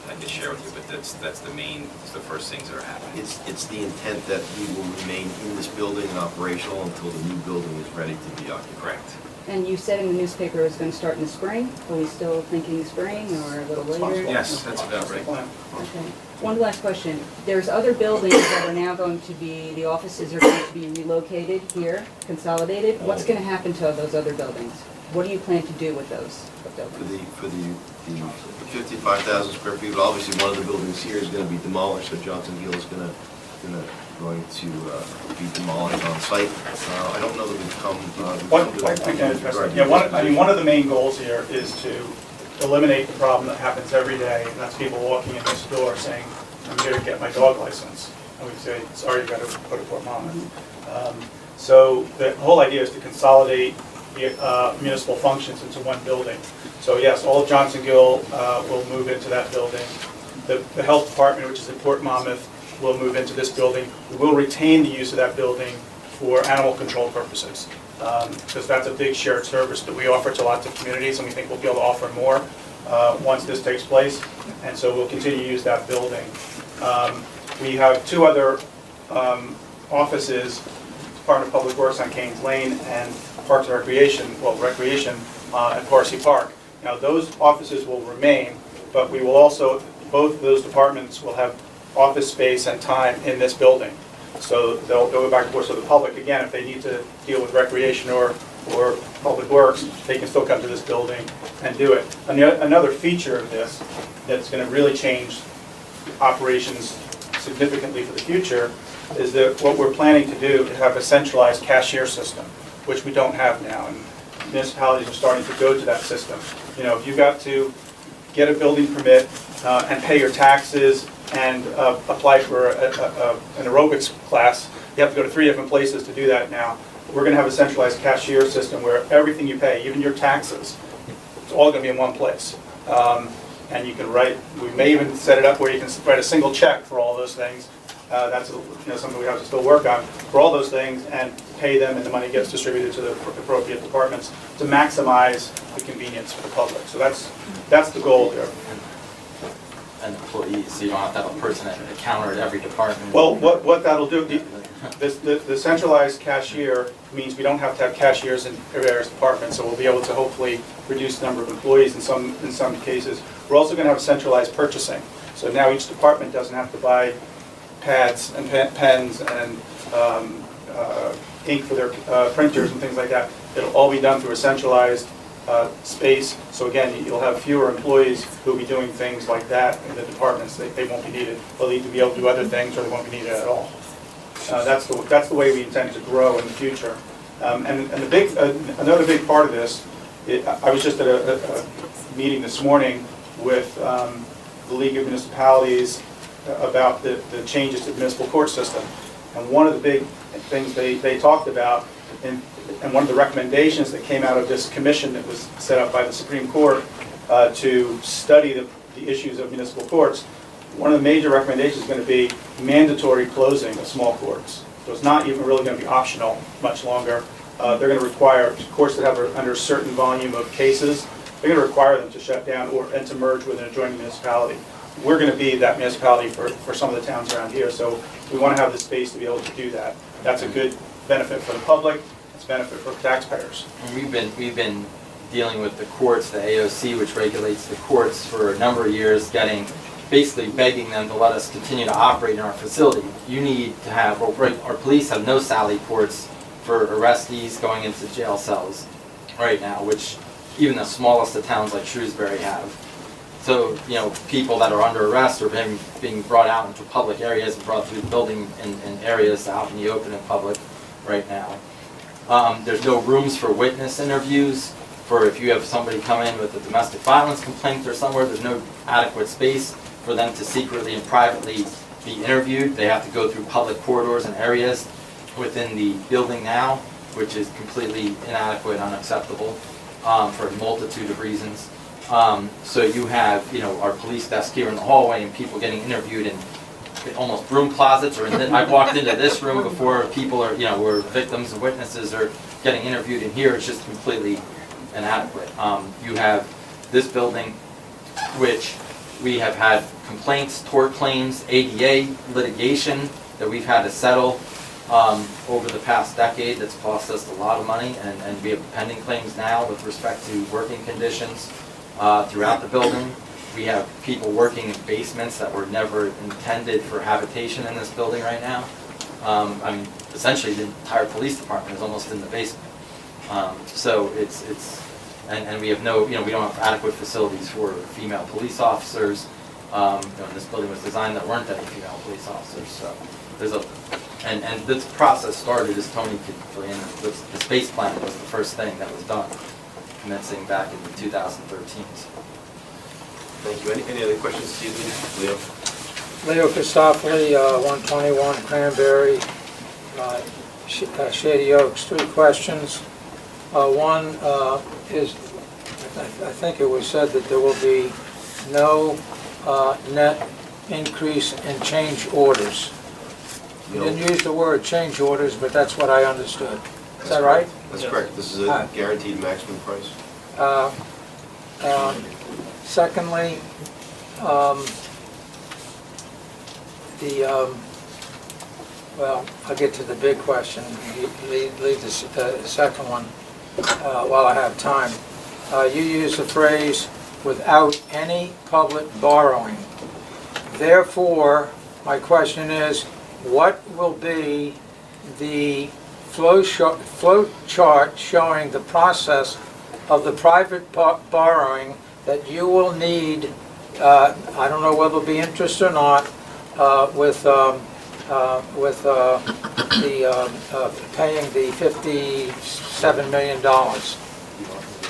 I can share with you, but that's the first things that are happening. it's the intent that we will remain in this building and operational until the new building is ready to be occupied. Correct. And you said in the newspaper it was gonna start in the spring? Are we still thinking spring or a little later? Yes, that's about right. Okay. One last question. There's other buildings that are now going to be, the offices are going to be relocated here, consolidated. What's gonna happen to those other buildings? What do you plan to do with those buildings? For the 55,000 square feet, but obviously one of the buildings here is going to be demolished, so Johnson Gill is going to be demolished on site. I don't know that we've come. One of the main goals here is to eliminate the problem that happens every day, and that's people walking in this door saying, I'm here to get my dog license. And we say, sorry, you got to go to Fort Monmouth. So the whole idea is to consolidate the municipal functions into one building. So yes, all of Johnson Gill will move into that building. The health department, which is in Fort Monmouth, will move into this building. We will retain the use of that building for animal control purposes, because that's a big shared service that we offer to lots of communities, and we think we'll be able to offer more once this takes place. And so we'll continue to use that building. We have two other offices, Department of Public Works on Canes Lane and Parks and Recreation at Parsi Park. Now, those offices will remain, but we will also, both of those departments will have office space and time in this building. So they'll go back and forth to the public. Again, if they need to deal with recreation or public works, they can still come to this building and do it. Another feature of this that's going to really change operations significantly for the future is that what we're planning to do is have a centralized cashier system, which we don't have now. And municipalities are starting to go to that system. You know, if you got to get a building permit and pay your taxes and apply for an aerobics class, you have to go to 3 different places to do that now. We're going to have a centralized cashier system where everything you pay, even your taxes, it's all going to be in one place. And you can write, we may even set it up where you can write a single check for all those things. That's something we have to still work on for all those things, and pay them, and the money gets distributed to the appropriate departments to maximize the convenience for the public. So that's the goal here. And employees, so you don't have to have a person at a counter at every department. Well, what that'll do, the centralized cashier means we don't have to have cashiers in various departments, so we'll be able to hopefully reduce the number of employees in some cases. We're also going to have centralized purchasing. So now each department doesn't have to buy pads and pens and ink for their printers and things like that. It'll all be done through a centralized space. So again, you'll have fewer employees who'll be doing things like that in the departments. They won't be needed. They'll need to be able to do other things, or they won't be needed at all. That's the way we intend to grow in the future. And another big part of this, I was just at a meeting this morning with the League of Municipalities about the changes to the municipal court system. And one of the big things they talked about, and one of the recommendations that came out of this commission that was set up by the Supreme Court to study the issues of municipal courts, one of the major recommendations is going to be mandatory closing of small courts. So it's not even really going to be optional much longer. They're going to require courts that have under a certain volume of cases, they're going to require them to shut down and to merge with an adjoining municipality. We're going to be that municipality for some of the towns around here, so we want to have the space to be able to do that. That's a good benefit for the public, it's a benefit for taxpayers. And we've been dealing with the courts, the AOC, which regulates the courts, for a number of years, basically begging them to let us continue to operate in our facility. You need to have, our police have no sally ports for arrestees going into jail cells right now, which even the smallest of towns like Shrewsbury have. So, people that are under arrest are being brought out into public areas and brought through the building in areas out in the open and public right now. There's no rooms for witness interviews. for if you have somebody come in with a domestic violence complaint or somewhere, there's no adequate space for them to secretly and privately be interviewed. They have to go through public corridors and areas within the building now, which is completely inadequate, unacceptable, for a multitude of reasons. So you have, our police desk here in the hallway and people getting interviewed in almost broom closets, or I walked into this room before people are, where victims and witnesses are getting interviewed in here. It's just completely inadequate. You have this building, which we have had complaints, tort claims, ADA litigation that we've had to settle over the past decade that's cost us a lot of money, and we have pending claims now with respect to working conditions throughout the building. We have people working in basements that were never intended for habitation in this building right now. Essentially the entire police department is almost in the basement. So and we have no, we don't have adequate facilities for female police officers. This building was designed that weren't any female police officers. So there's and this process started, as Tony could fill in, the space plan was the first thing that was done, commencing back in 2013. Thank you. Any other questions this evening? Leo? Leo Christopoli, 121 Cranberry, Shady Oaks. 3 questions. One is, I think it was said that there will be no net increase in change orders. You didn't use the word change orders, but that's what I understood. Is that right? That's correct. This is a guaranteed maximum price. Secondly, well, I'll get to the big question. Leave the second one while I have time. You use the phrase, without any public borrowing. Therefore, my question is, what will be the flow chart showing the process of the private borrowing that you will need, I don't know whether it'll be interest or not, with paying the $57 million.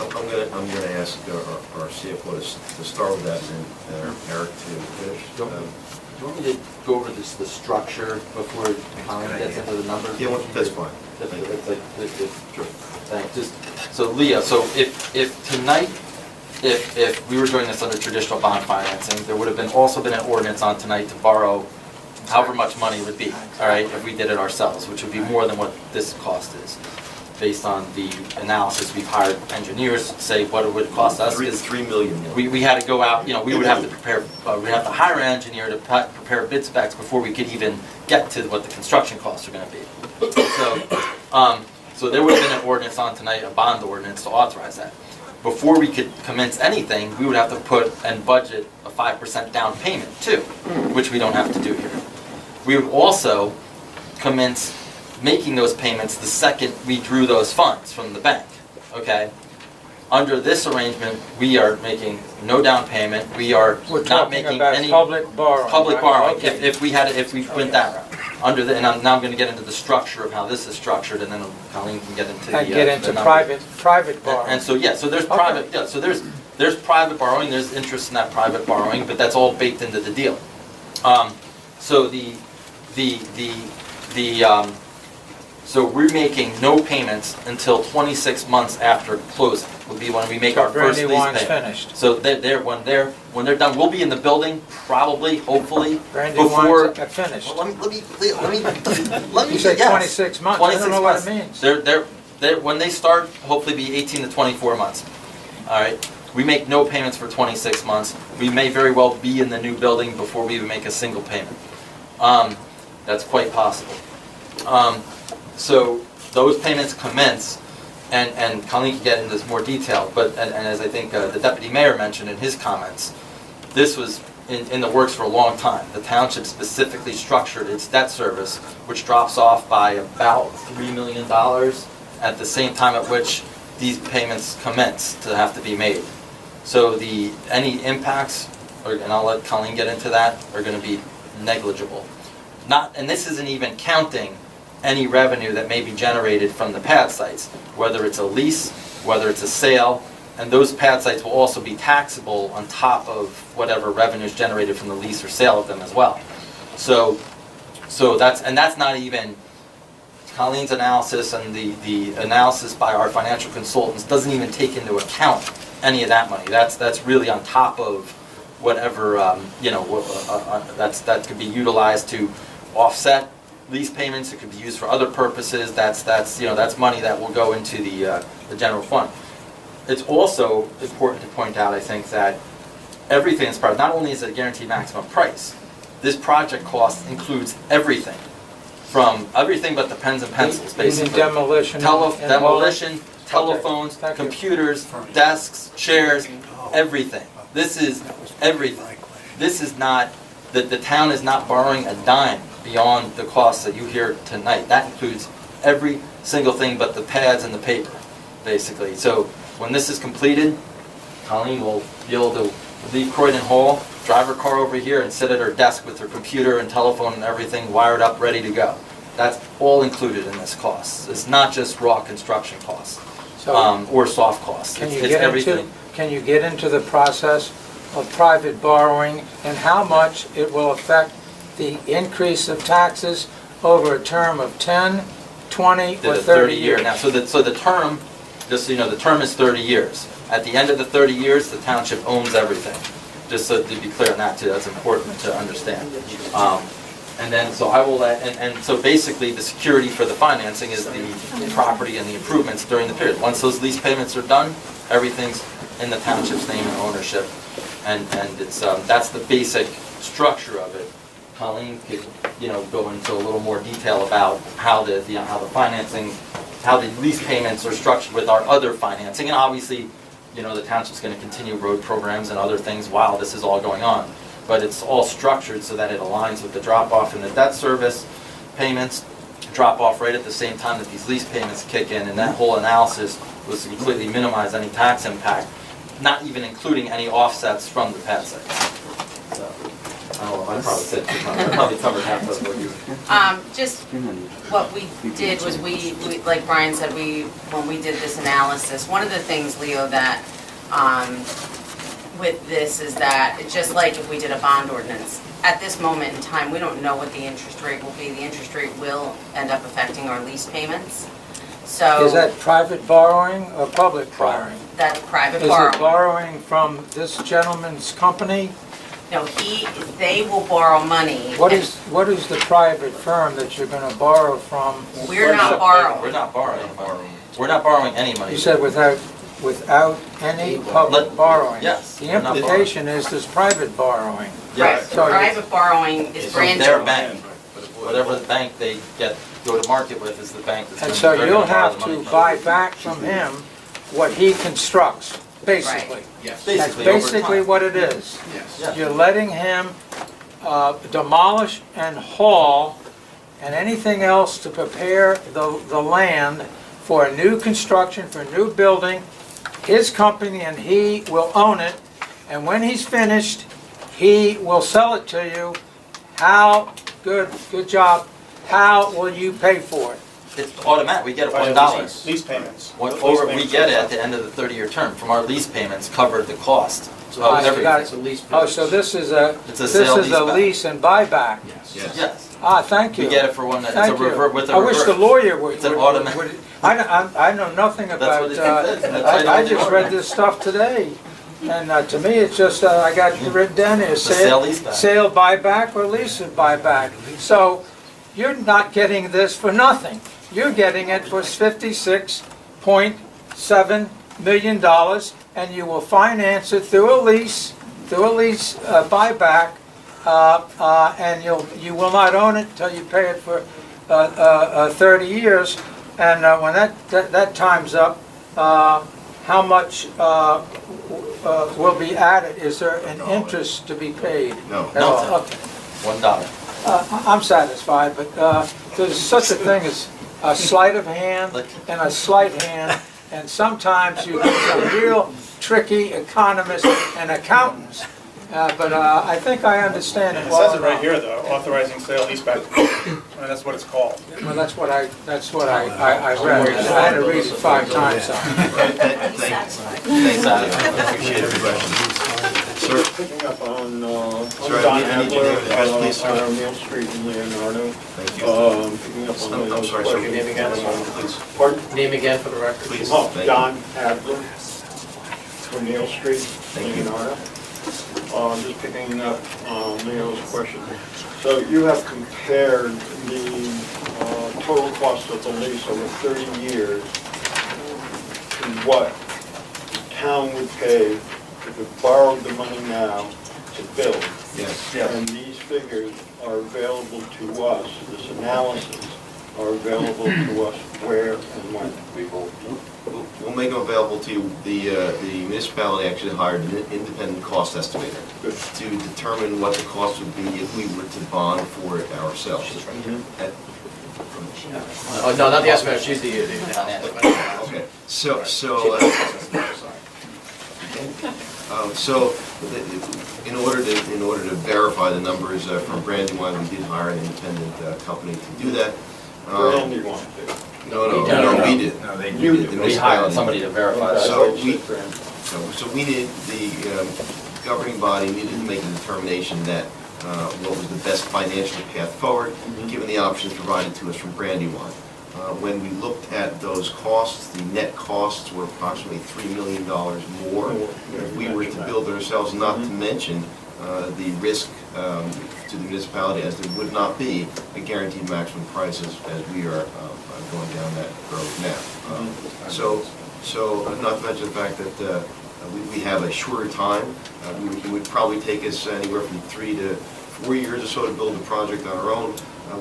I'm gonna ask our CFO to start with that, and Eric to finish. Do you want me to go over the structure before Colin gets into the numbers? Yeah, that's fine. Sure. Thanks. So Leah, so if tonight, if we were doing this under traditional bond financing, there would have also been an ordinance on tonight to borrow however much money it would be, all right, if we did it ourselves, which would be more than what this cost is, based on the analysis. We've hired engineers to say what it would cost us. $3 million. We had to go out, we would have to prepare, we'd have to hire an engineer to prepare bid specs before we could even get to what the construction costs are going to be. So there would have been an ordinance on tonight, a bond ordinance to authorize that. Before we could commence anything, we would have to put and budget a 5% down payment too, which we don't have to do here. We would also commence making those payments the second we drew those funds from the bank, okay? Under this arrangement, we are making no down payment. We are not making any public borrowing. Public borrowing. Okay. If we went that route. And I'm going to get into the structure of how this is structured, and then Colleen can get into the numbers. private borrowing. And so there's private. Yeah, so there's private borrowing. There's interest in that private borrowing, but that's all baked into the deal. So we're making no payments until 26 months after closing. Would be when we make our first lease payment. Finished. So when they're done, we'll be in the building probably, hopefully, before finished. Well, let me You say yes. 26 months. 26 I don't know months. what it means. They're when they start, hopefully be 18 to 24 months. All right. We make no payments for 26 months. We may very well be in the new building before we even make a single payment. That's quite possible. So those payments commence, and Colleen can get into this more detail, but and as I think the Deputy Mayor mentioned in his comments, this was in the works for a long time. The Township specifically structured its debt service, which drops off by about $3 million at the same time at which these payments commence to have to be made. So any impacts, and I'll let Colleen get into that, are going to be negligible. And this isn't even counting any revenue that may be generated from the pad sites, whether it's a lease, whether it's a sale, and those pad sites will also be taxable on top of whatever revenue is generated from the lease or sale of them as well. So that's not even, Colleen's analysis and the analysis by our financial consultants doesn't even take into account any of that money. That's really on top of whatever, that could be utilized to offset lease payments. It could be used for other purposes. That's money that will go into the general fund. It's also important to point out, I think, that everything is part, not only is it a guaranteed maximum price, this project cost includes everything, from everything but the pens and pencils, basically. Demolition. Demolition, telephones, computers, desks, chairs, everything. This is everything. This is not, the town is not borrowing a dime beyond the costs that you hear tonight. That includes every single thing but the pads and the paper, basically. So when this is completed, Colleen will be able to leave Croydon Hall, drive her car over here and sit at her desk with her computer and telephone and everything wired up, ready to go. That's all included in this cost. It's not just raw construction costs or soft costs. It's everything. Can you get into the process of private borrowing and how much it will affect the increase of taxes over a term of 10, 20, or 30 years? Now, so the term, just so you know, the term is 30 years. At the end of the 30 years, the township owns everything. Just so to be clear on that too, that's important to understand. And then, so I will, and so basically the security for the financing is the property and the improvements during the period. Once those lease payments are done, everything's in the township's name and ownership. And it's, that's the basic structure of it. Colleen could, go into a little more detail about how the financing, how the lease payments are structured with our other financing. And obviously, the township's going to continue road programs and other things while this is all going on. But it's all structured so that it aligns with the drop-off in the debt service payments, drop off right at the same time that these lease payments kick in. And that whole analysis was to completely minimize any tax impact, not even including any offsets from the pad sites. So, I don't know, I probably said too much. I probably covered half of what you... Just what we did was we, like Brian said, when we did this analysis, one of the things, Leo, that with this is that, just like if we did a bond ordinance, at this moment in time, we don't know what the interest rate will be. The interest rate will end up affecting our lease payments. So Is that private borrowing or public borrowing? that's private Is borrowing. it borrowing from this gentleman's company? No, they will borrow money. What is the private firm that you're going to borrow from? We're not borrowing. We're not borrowing. We're not borrowing any money. You said without any public borrowing. Yes. The implication is there's private borrowing. Right, Yes. so private borrowing is So brand their new. bank, whatever the bank they go to market with is the bank that's And going so to you'll have to buy back from him what he constructs, basically. Yes. That's basically over basically time. what it is. Yes. Yeah. You're letting him demolish and haul and anything else to prepare the land for a new construction, for a new building. His company and he will own it, and when he's finished, he will sell it to you. How, good job, how will you pay for it? It's automatic, we get it By $1. lease payments. We get it at the end of the 30-year term. From our lease payments covered the cost of I everything. got It's a lease Oh, purchase. so this is a It's a sale leaseback. lease and buyback. Yes. Yes. Ah, thank you. We get it for one, it's a Thank you. revert with a I wish the reverse. lawyer would. It's an automatic. would- I know nothing That's about, what it is. That's why I it's just read this stuff today. And to me, it's just, I got written down here, It's a sale leaseback. sale buyback or lease and buyback. So you're not getting this for nothing. You're getting it for $56.7 million, and you will finance it through a lease buyback, and you will not own it until you pay it for 30 years. And when that time's up, how much will be added? Is there an interest to be paid? No. at No, all? sir. Okay. $1. I'm satisfied, but there's such a thing as a sleight of hand and a slight hand, and sometimes you get some real tricky economists and accountants But I think I understand it It well says it right enough. here, though, authorizing sale leaseback. I mean, that's what it's called. Well, that's what I read. I had to read it 5 times. So. Thanks. Appreciate every question. Sir? Picking up on, Sir, Don I need your name and address, Adler, please, sir. on Mill Street in Leonardo. Thank you. Picking up on I'm those sorry, sir. questions. Name again? Please. Pardon? Name again for the record. Please. Oh, Thank you. Don Adler, from Mill Street, Thank you. Leonardo. Just picking up Leo's question. So you have compared the total cost of the lease over 30 years to what the town would pay if it borrowed the money now to build. Yes. And these figures are available to us, this analysis are available to us where and when? We'll make them available to you. The municipality actually hired an independent cost estimator to determine what the cost would be if we were to bond for it ourselves. Oh, no, not the estimator, she's the Okay, so in order to verify the numbers from Brandywine, we did hire an independent company to do that. Brandywine did. No, we did. No, they You did. did. We hired somebody to verify that. So we needed, the governing body needed to make a determination that what was the best financial path forward, given the options provided to us from Brandywine. When we looked at those costs, the net costs were approximately $3 million more if we were to build it ourselves, not to mention the risk to the municipality, as there would not be a guaranteed maximum price as we are going down that road now. So not to mention the fact that we have a shorter time. It would probably take us anywhere from 3 to 4 years or so to build a project on our own.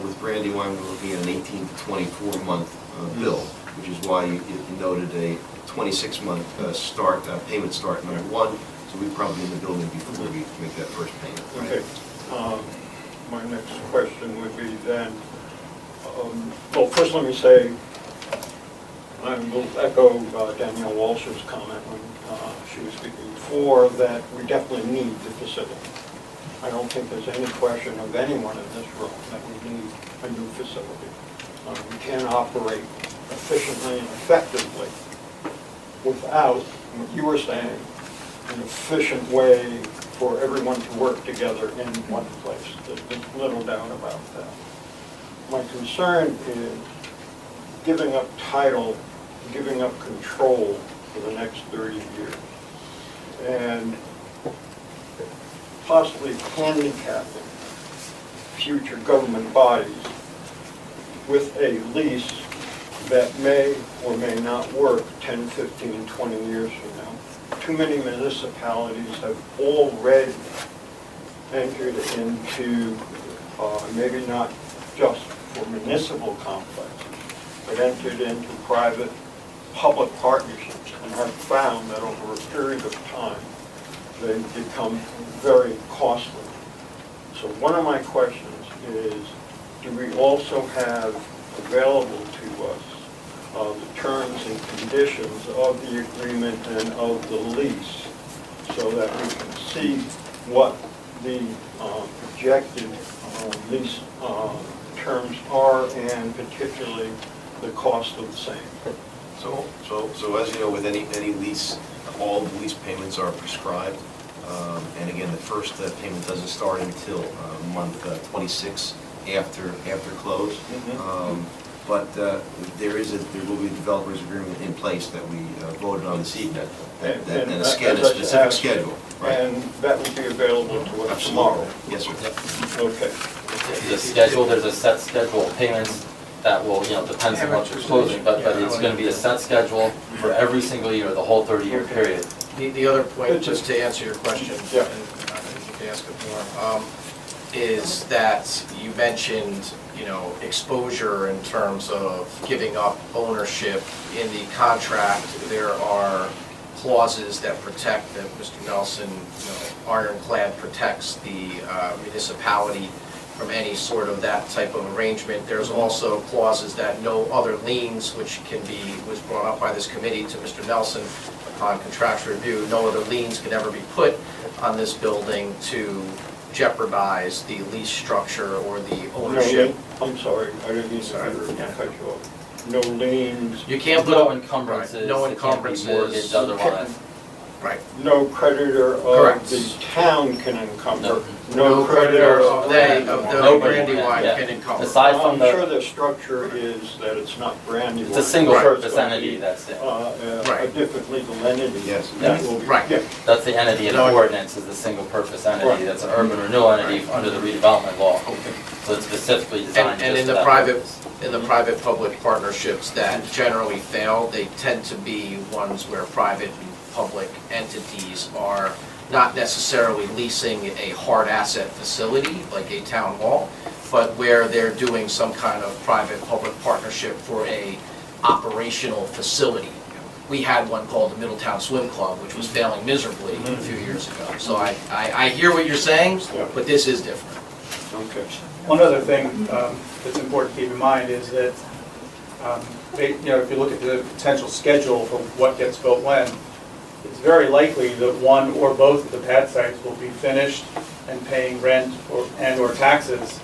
With Brandywine, we're looking at an 18 to 24-month bill, which is why you noted a 26-month payment start number 1. So we're probably in the building before we make that first payment. Okay. My next question would be then, well, first let me say, I will echo Danielle Walsh's comment when she was speaking before, that we definitely need the facility. I don't think there's any question of anyone in this room that we need a new facility. We can't operate efficiently and effectively without, what you were saying, an efficient way for everyone to work together in one place. There's little doubt about that. My concern is giving up title, giving up control for the next 30 years, and possibly handicapping future government bodies with a lease that may or may not work 10, 15, 20 years from now. Too many municipalities have already entered into, maybe not just for municipal complexes, but entered into private-public partnerships and have found that over a period of time, they become very costly. So one of my questions is, do we also have available to us the terms and conditions of the agreement and of the lease, so that we can see what the projected lease terms are, and particularly the cost of the same? So as you know, with any lease, all the lease payments are prescribed. And again, the first payment doesn't start until month 26 after close. But there will be a developer's agreement in place that we voted on this evening, and a specific schedule. Right. And that will be available to us Absolutely. tomorrow? Yes, sir. Okay. The schedule, there's a set schedule of payments that will, depends on what you're closing, but it's going to be a set schedule for every single year, the whole 30-year period. The other point, just to answer your question, and Yeah. I think you can ask it more, is that you mentioned, exposure in terms of giving up ownership. In the contract, there are clauses that protect, that Mr. Nelson, ironclad protects the municipality from any sort of that type of arrangement. There's also clauses that no other liens, which was brought up by this committee to Mr. Nelson upon contractual review, no other liens can ever be put on this building to jeopardize the lease structure or the ownership. I'm sorry, I didn't mean to cut you off. No liens, You can't put No up, encumbrances. no it can't be encumbrances. mortgaged otherwise. right. no creditor Correct. of the town can encumber. No creditor of the Nobody Brandywine yeah. can encumber. Aside from I'm the, sure the structure is that it's not Brandywine. it's a single Right. purpose entity, that's it. A Right. different legal entity. Yes. That will be- Right. yeah. That's the entity in the ordinance, is the single purpose entity. Right. That's an urban renewal entity under the redevelopment law. So it's specifically designed And just in for the that private, purpose. in the private-public partnerships that generally fail, they tend to be ones where private and public entities are not necessarily leasing a hard asset facility like a town hall, but where they're doing some kind of private-public partnership for a operational facility. We had one called the Middletown Swim Club, which was failing miserably a few years ago. So I hear what you're saying, but this is different. Okay. One other thing that's important to keep in mind is that, if you look at the potential schedule for what gets built when, it's very likely that one or both of the pad sites will be finished and paying rent and/or taxes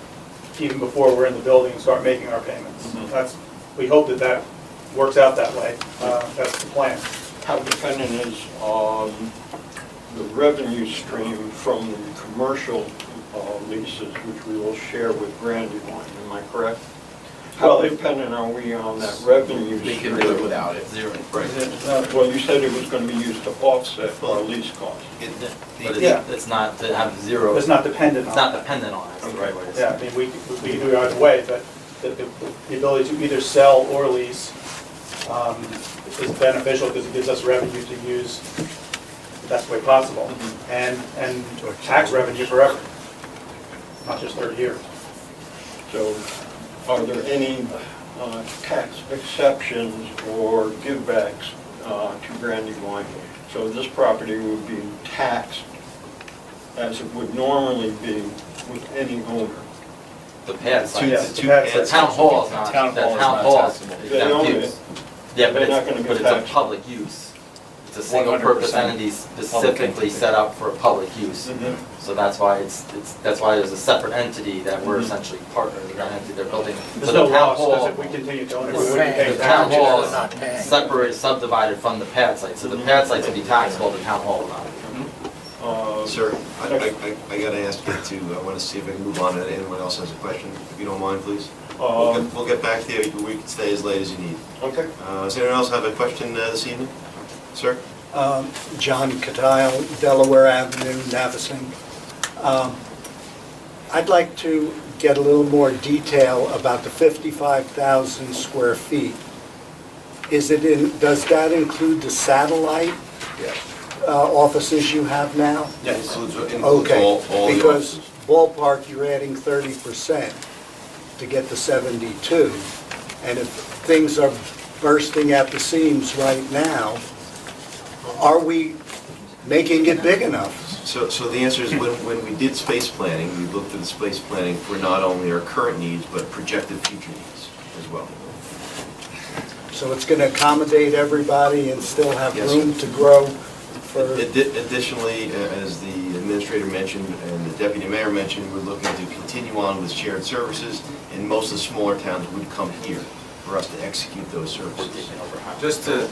even before we're in the building and start making our payments. We hope that works out that way. That's the plan. How dependent is the revenue stream from the commercial leases, which we will share with Brandywine, am I correct? How dependent are we on that revenue We stream? can do it without it. Zero. Well, you said it was going to be used to offset our lease costs. But Yeah. it's not to have zero, It's not dependent on. it's not dependent on it, that's the right way to say Yeah, it. I mean, we can do it either way, but the ability to either sell or lease is beneficial because it gives us revenue to use the best way possible, and tax revenue forever, not just 30 years. So are there any tax exceptions or givebacks to Brandywine? So this property would be taxed as it would normally be with any owner. The pad Two- sites. two pad pads. The town hall is not, the Town hall is town not hall is taxable. They own exempt it. use. Yeah, but They're not gonna it's, get but it's a taxed. public use. It's a single purpose 100% entity specifically set up for public use. So that's why that's why there's a separate entity that we're essentially partners with that entity, they're building. There's So the no town loss, hall, because if we continue to own it, we We're wouldn't be paying paying the town taxes. hall They're not paying. is separated, subdivided from the pad site. So the pad sites will be taxable, the town hall will not. Sir, I gotta ask you to, I wanna see if I can move on to anyone else has a question, if you don't mind, please. We'll get back to you, we can stay as late as you need. Okay. Does anyone else have a question this evening? Sir? John Catile, Delaware Avenue, Navasink. I'd like to get a little more detail about the 55,000 square feet. Does that include the satellite offices you have now? Yes. Includes Okay, all the because offices. ballpark, you're adding 30% to get to 72. And if things are bursting at the seams right now, are we making it big enough? So the answer is, when we did space planning, we looked at the space planning for not only our current needs, but projected future needs as well. So it's going to accommodate everybody and still have Yes. room to grow for... Additionally, as the administrator mentioned and the deputy mayor mentioned, we're looking to continue on with shared services, and most of the smaller towns would come here for us to execute those services. Just to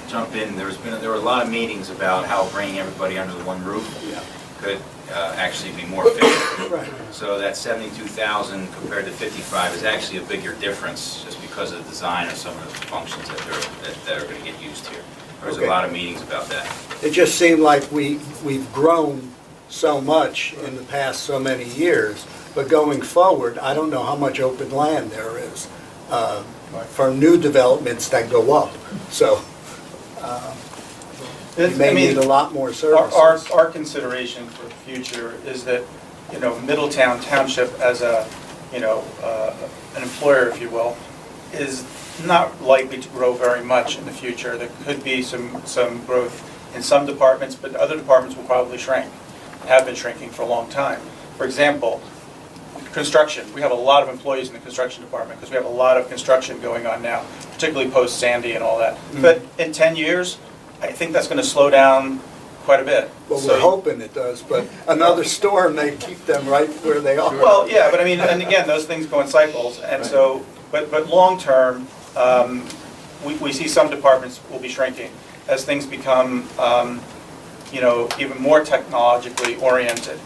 jump in, there were a lot of meetings about how bringing everybody under the one roof could actually be more efficient. Right. So that 72,000 compared to 55 is actually a bigger difference just because of the design of some of the functions that are going to get used here. There was a Okay. lot of meetings about that. It just seemed like we've grown so much in the past so many years, but going forward, I don't know how much open land there is for new developments that go up. So you may need a lot more services. Our consideration for the future is that, Middletown Township as an employer, if you will, is not likely to grow very much in the future. There could be some growth in some departments, but other departments will probably shrink, have been shrinking for a long time. For example, construction. We have a lot of employees in the construction department because we have a lot of construction going on now, particularly post Sandy and all that. But in 10 years, I think that's going to slow down quite a bit. Well, So- we're hoping it does, but another storm, they keep them right where they are. Well, yeah, but I mean, and again, those things go in cycles, and so, but long-term, we see some departments will be shrinking as things become, even more technologically oriented.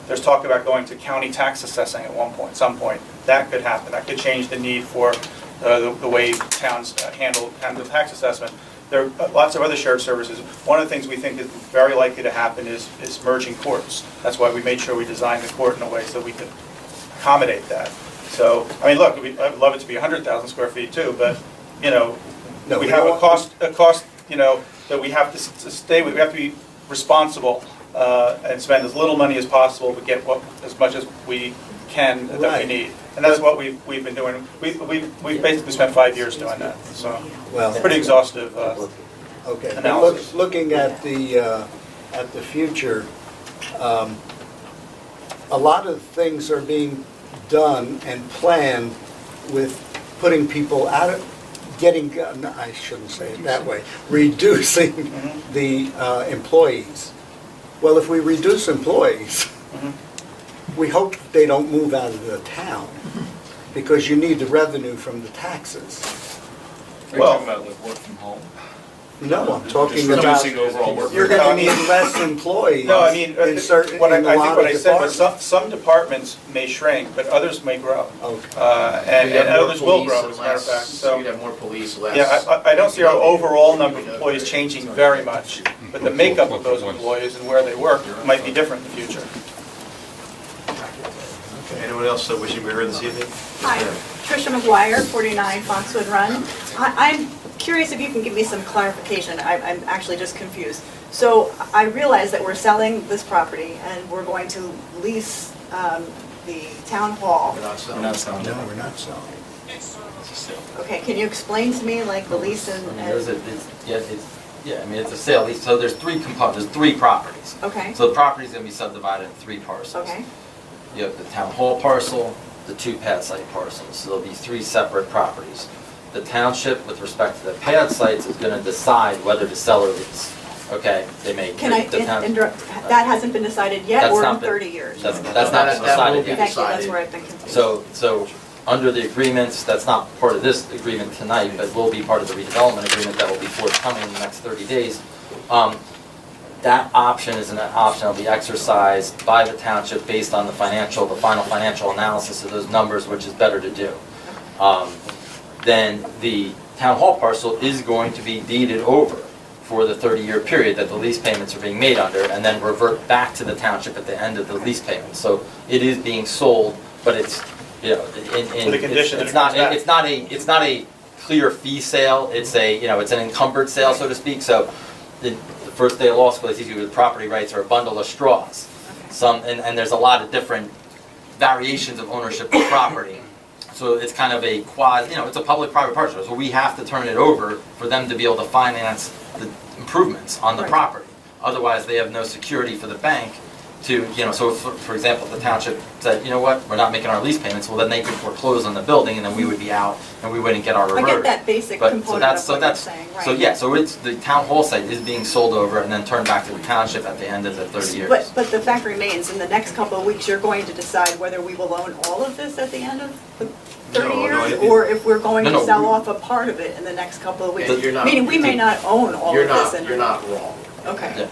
There's talk about going to county tax assessing at some point. That could happen. That could change the need for the way towns handle tax assessment. There are lots of other shared services. One of the things we think is very likely to happen is merging courts. That's why we made sure we designed the court in a way so we could accommodate that. So, I mean, look, I'd love it to be 100,000 square feet too, but, we have a cost, that we have to stay with. We have to be responsible and spend as little money as possible to get as much as we can that we need. And that's what we've been doing. We've basically spent 5 years doing that, so Well, pretty exhaustive okay. analysis. Looking at the future, a lot of things are being done and planned with putting people out of, I shouldn't say it that way, reducing the employees. Well, if we reduce employees, we hope they don't move out of the town, because you need the revenue from the taxes. Are you talking about like work from home? No, I'm talking Just about, reducing overall work. you're gonna need less employees No, I mean, in certain, what I in a think lot what of I said was departments. some departments may shrink, but others may grow. Okay. And others will grow, as a matter of fact. So, You'd have more police, less. yeah, I don't see our overall number of employees changing very much, but the makeup of those employees and where they work might be different in the future. Anyone else wishing to be heard this evening? Hi, Tricia McGuire, 49 Foxwood Run. I'm curious if you can give me some clarification. I'm actually just confused. So I realize that we're selling this property and we're going to lease the town hall. We're not selling. No, we're not selling. Okay, can you explain to me like the lease and? It's a sale lease, so there's three components, there's three properties. Okay. So the property's gonna be subdivided in three parcels. Okay. You have the town hall parcel, the two pad site parcels, so there'll be three separate properties. The township, with respect to the pad sites, is gonna decide whether to sell or lease. Okay, they may. Can I interrupt? That hasn't been decided yet, That's or not in been- 30 years? That's not That will decided be yet. Thank you, that's where I've been confused. So, under the agreements, that's not part of this agreement tonight, but will be part of the redevelopment agreement that will be forthcoming in the next 30 days. That option is an option that will be exercised by the township based on the final financial analysis of those numbers, which is better to do. Then the town hall parcel is going to be deeded over for the 30-year period that the lease payments are being made under, and then revert back to the township at the end of the lease payment. So it is being sold, but it's, With the condition that it it's not, comes back. it's not a clear fee sale, it's it's an encumbered sale, so to speak. So the first day of law school, they teach you that property rights are a bundle of straws. And there's a lot of different variations of ownership of property. So it's kind of a it's a public-private partnership. So we have to turn it over for them to be able to finance the improvements on the property. Otherwise, they have no security for the bank to, so for example, the township said, you know what, we're not making our lease payments, well then they could foreclose on the building and then we would be out and we wouldn't get our I reversion. get that basic component of what you're saying, right? So it's, the town hall site is being sold over and then turned back to the township at the end of the 30 years. But the fact remains, in the next couple of weeks, you're going to decide whether we will own all of this at the end of the 30 years? Or if we're going to sell off a part of it in the next couple of weeks? Meaning we may not own all of this. You're not wrong. Okay.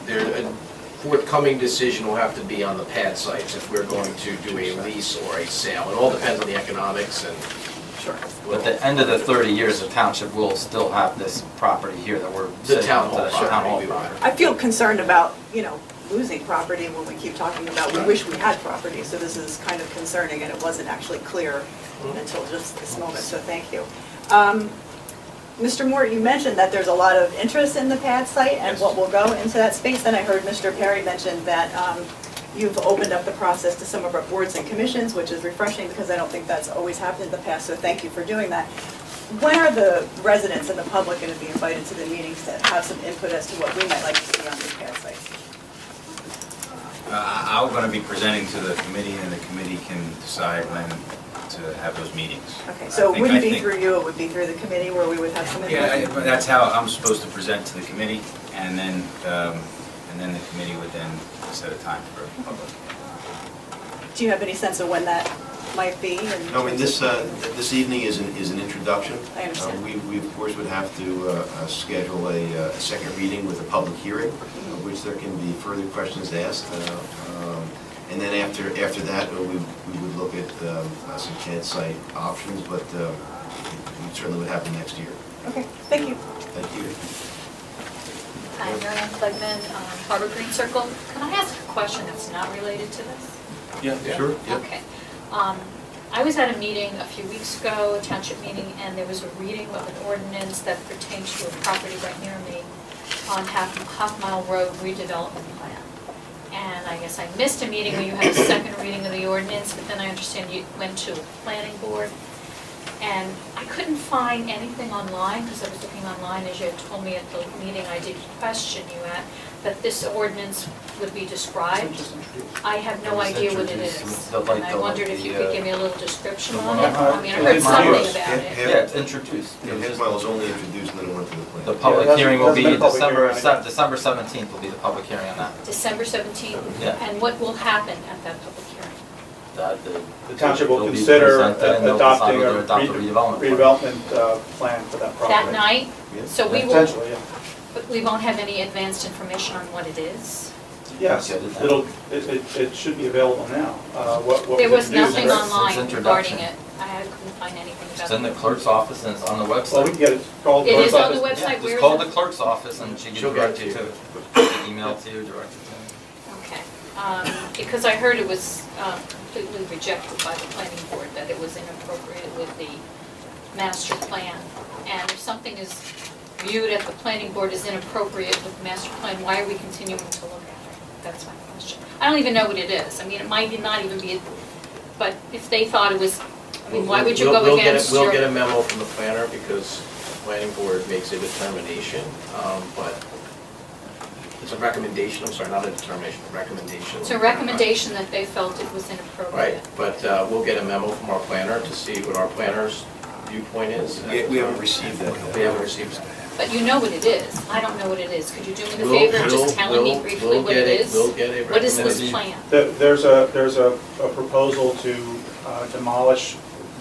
A forthcoming decision will have to be on the pad sites if we're going to do a lease or a sale. It all depends on the economics and. Sure. But at the end of the 30 years, the township will still have this property here that we're The sitting town on, hall the town hall property. property. I feel concerned about, losing property when we keep talking about, we wish we had property, so this is kind of concerning, and it wasn't actually clear until just this moment, so thank you. Mr. Moore, you mentioned that there's a lot of interest in the pad site and what will go into that space. Then I heard Mr. Perry mention that you've opened up the process to some of our boards and commissions, which is refreshing because I don't think that's always happened in the past, so thank you for doing that. When are the residents and the public going to be invited to the meetings to have some input as to what we might like to see on these pad sites? I'm going to be presenting to the committee, and the committee can decide when to have those meetings. Okay, so it I wouldn't be think- through you, it would be through the committee where we would have some input? Yeah, but that's how I'm supposed to present to the committee, and then the committee would then set a time for public. Do you have any sense of when that might be? No, I mean, this evening is an introduction. I understand. We of course would have to schedule a second reading with a public hearing, which there can be further questions asked. And then after that, we would look at some CAD site options, but it certainly would happen next year. Okay, thank you. Thank you. Hi, Marianne Clegman, Harbor Green Circle. Can I ask a question that's not related to this? Yeah, sure. Yeah. Okay. I was at a meeting a few weeks ago, a township meeting, and there was a reading of an ordinance that pertains to a property right near me on Half Mile Road redevelopment plan. And I guess I missed a meeting where you had a second reading of the ordinance, but then I understand you went to a planning board. And I couldn't find anything online, because I was looking online, as you had told me at the meeting I did question you at, that this ordinance would be described. I have no idea what it is. And I wondered if you could give me a little description on it. I mean, I heard something about it. Yeah, it's introduced. Yeah, Half Mile was only introduced, and then it went to the plan. The public hearing will be December December 17th will be the public hearing on that. December 17th? Yeah. And what will happen at that public hearing? The township will They'll be consider presented and they'll adopting decide a whether to adopt the redevelopment plan. redevelopment plan for that property. That night? Yeah. So we will, Potentially, yeah. but we won't have any advanced information on what it is? Yes, it should be available now. What There we was can do is- nothing online introduction. regarding it. I couldn't find anything about it. It's in the clerk's office and it's on the website. Well, we can get it called. It is on the clerk's office. website, Yeah, where just is call it? the clerk's office and she She'll can get direct it you to to it. Email to you, direct it to you. Okay, because I heard it was completely rejected by the planning board, that it was inappropriate with the master plan. And if something is viewed at the planning board as inappropriate with the master plan, why are we continuing to look at it? That's my question. I don't even know what it is. I mean, it might not even be, but if they thought it was, I mean, why would you go against your... We'll get a memo from the planner because the planning board makes a determination, but it's a recommendation, I'm sorry, not a determination, a recommendation. It's a recommendation that they felt it was inappropriate. Right, but we'll get a memo from our planner to see what our planner's viewpoint is. We haven't received that. We haven't received that. But you know what it is. I don't know what it is. Could you do me the We'll- favor of just we'll- telling me we'll- briefly we'll what get it a- is? we'll get a What is this recommendation. plan? There's a proposal to demolish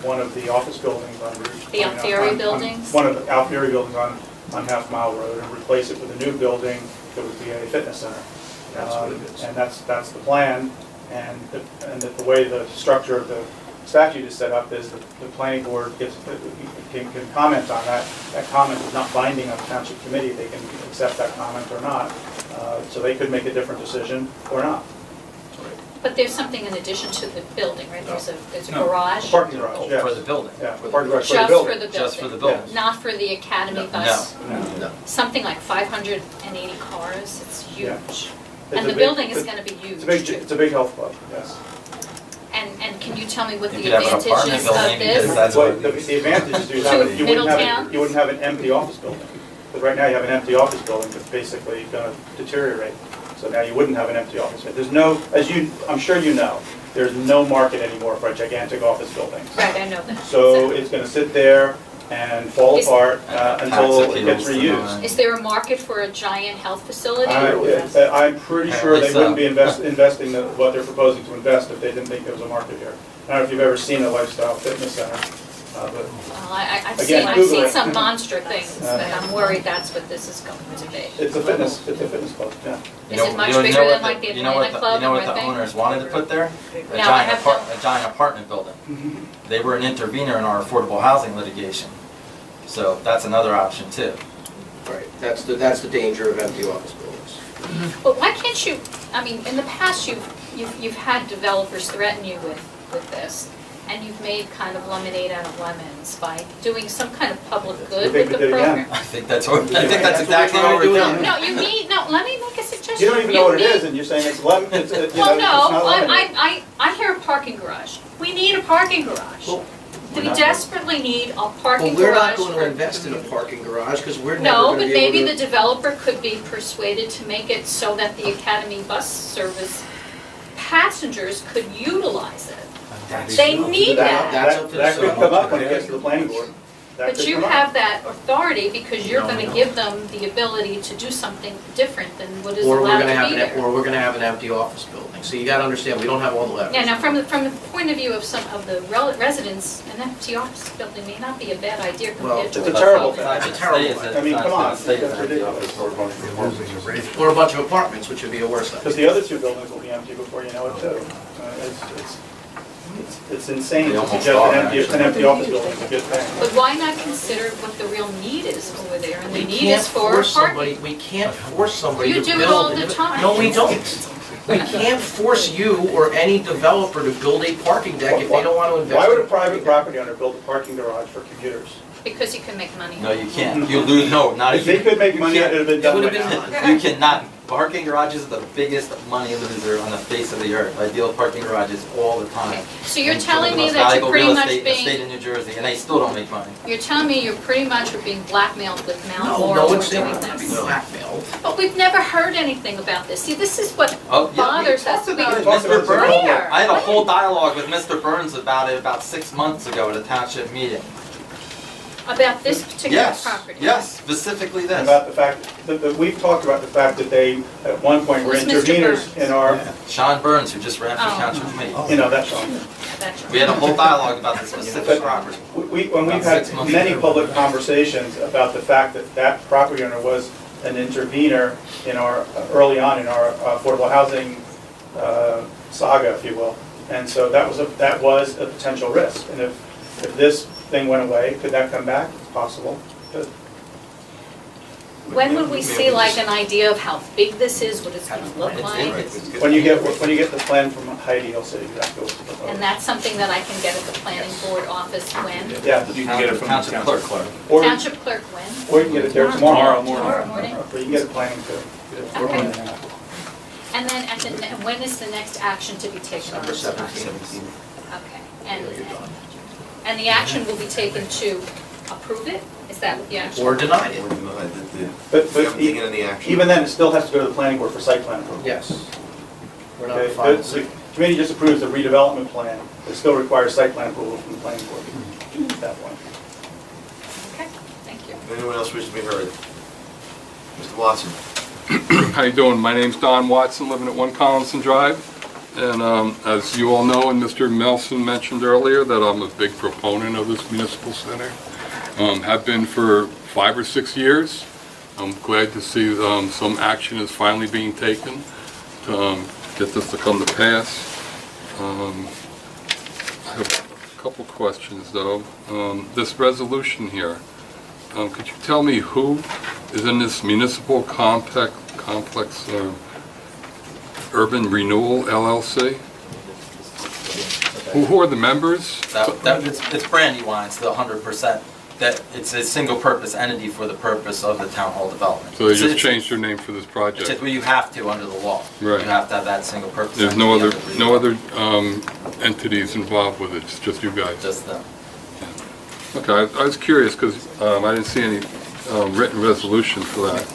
one of the office buildings on Route. The Alfieri buildings? One of the Alfieri buildings on Half Mile Road and replace it with a new building that would be a fitness center. That's what it is. And that's the plan, and the way the structure of the statute is set up is the planning board can comment on that. That comment is not binding on the township committee, they can accept that comment or not. So they could make a different decision or not. But there's something in addition to the building, right? There's a No. garage? Parking garage, yes. For the building. Yeah, parking garage for the Just building. for the building? Just for the building. Not for the academy bus? No. Something like 580 cars, it's Yeah. huge. It's And a the big- building is gonna be huge too. It's a big health club, yes. And can you tell me what You the could have an advantages apartment of building because this? that's what. The advantage is you To Middletown? wouldn't have an empty office building. Because right now you have an empty office building that's basically gonna deteriorate. So now you wouldn't have an empty office. There's no, I'm sure you know, there's no market anymore for gigantic office buildings. Right, I know that. So it's gonna sit there and fall Is- apart until it gets Tax appeals reused. denied. Is there a market for a giant health facility? I'm pretty sure they Apparently wouldn't be so. investing what they're proposing to invest if they didn't think there was a market here. I don't know if you've ever seen a lifestyle fitness center, but Well, I've Again, seen Google it. some monster things, but I'm worried that's what this is going to be. it's a fitness club, yeah. Is it much bigger than like the Atlanta Club You know and what the Red Bank? owners wanted to put there? A No, I giant have no- a giant apartment building. They were an intervener in our affordable housing litigation. So that's another option too. Right, that's the danger of empty office buildings. But why can't you, I mean, in the past, you've had developers threaten you with this, and you've made kind of lemonade out of lemons by doing some kind of public good with the program. I think that's exactly what we're doing. No, let me make a suggestion. You don't even know what it is, and you're saying it's lemon, it's, you know, it's Well, not no, lemonade. I hear a parking garage. We need a parking garage. Well, We desperately need a parking Well, we're garage. not going to invest in a parking garage because we're never No, going to but be able to. maybe the developer could be persuaded to make it so that the Academy bus service passengers could utilize it. That's- They need that. That's up to the That could city. come up when it gets to the planning board. That But could you come up. have that authority because you're No, we gonna don't. give them the ability to do something different than what is Or we're allowed gonna to have be an, there. or we're gonna have an empty office building. So you gotta understand, we don't have all the leverage. Yeah, now from the point of view of some of the residents, an empty office building may not be a bad idea Well, compared to. It's a terrible It's thing. a terrible thing. I mean, come on, State is that's empty ridiculous. Or a bunch of apartments, which would be a worse thing. Because the other two buildings will be empty before you know it too. It's insane They to almost suggest are, an empty office building is a good thing. But why not consider what the real need is over there? And the We need can't is for force parking. somebody, we can't force somebody You to do build. it all the time. No, we don't. We can't force you or any developer to build a parking deck if they don't want to invest. Why would in a private property owner build a parking garage for commuters? Because you can make money. No, you can't. You lose, no, not If they could make money, it would have been It done would by have now. been. You cannot. Parking garages are the biggest money loser on the face of the earth. I deal with parking garages all the time. Okay. So you're And telling the me most that you're valuable pretty real much estate in the state being, of New Jersey, and they still don't make money. you're telling me you're pretty much being blackmailed with Mount No, Laurel no, for it's doing not this. blackmailed. But we've never heard anything about this. See, this is what Oh, yeah, we bothers us. talked about it. talked about Mr. it. Burns, Where? I had a whole dialogue with Mr. Burns about it about 6 months ago at a township meeting. About this particular Yes, property. yes, specifically this. About the fact, that we've talked about the fact that they, at one point, were Who's Mr. interveners Burns? in our, Sean Burns, who just ran for Oh. township meeting. you know, that's wrong. Yeah, that's right. We had a whole dialogue about the specific property. When we've About had 6 months many ago. public conversations about the fact that that property owner was an intervener in our, early on in our affordable housing saga, if you will. And so that was a potential risk. And if this thing went away, could that come back? It's possible. But When would we see like an idea of how big this is, what it's gonna look like? when you get the plan from Heidi, you'll see exactly what's proposed. And that's something that I can get at the planning board office when? Yeah, You can get it from the Township township clerk. clerk. or Township clerk when? you can get it there tomorrow. Tomorrow morning? Or you can get it planning too. Okay. And then when is the next action to be taken on December this? 17th. Okay, and the action will be taken to approve it? Is that what the action? Or deny it. Or deny that the- But we haven't taken any action. even then, it still has to go to the planning board for site plan approval. Yes. We're not Okay, final. the committee just approves the redevelopment plan, it still requires site plan approval from the planning board at that point. Okay, thank you. Anyone else wish to be heard? Mr. Watson? How you doing? My name's Don Watson, living at 1 Collinson Drive. And as you all know, and Mr. Melson mentioned earlier, that I'm a big proponent of this municipal center. Have been for 5 or 6 years. I'm glad to see some action is finally being taken to get this to come to pass. I have a couple questions though. This resolution here, could you tell me who is in this municipal complex Urban Renewal LLC? Who are the members? It's Brandywine's, the 100%. That it's a single-purpose entity for the purpose of the town hall development. So they It's- just it's- changed their name for this It's project? just where you have to under the law. Right. You have to have that single purpose. There's no entity other, under the law. entities involved with it, it's just you guys? Just them. Okay, I was curious because I didn't see any written resolution for that.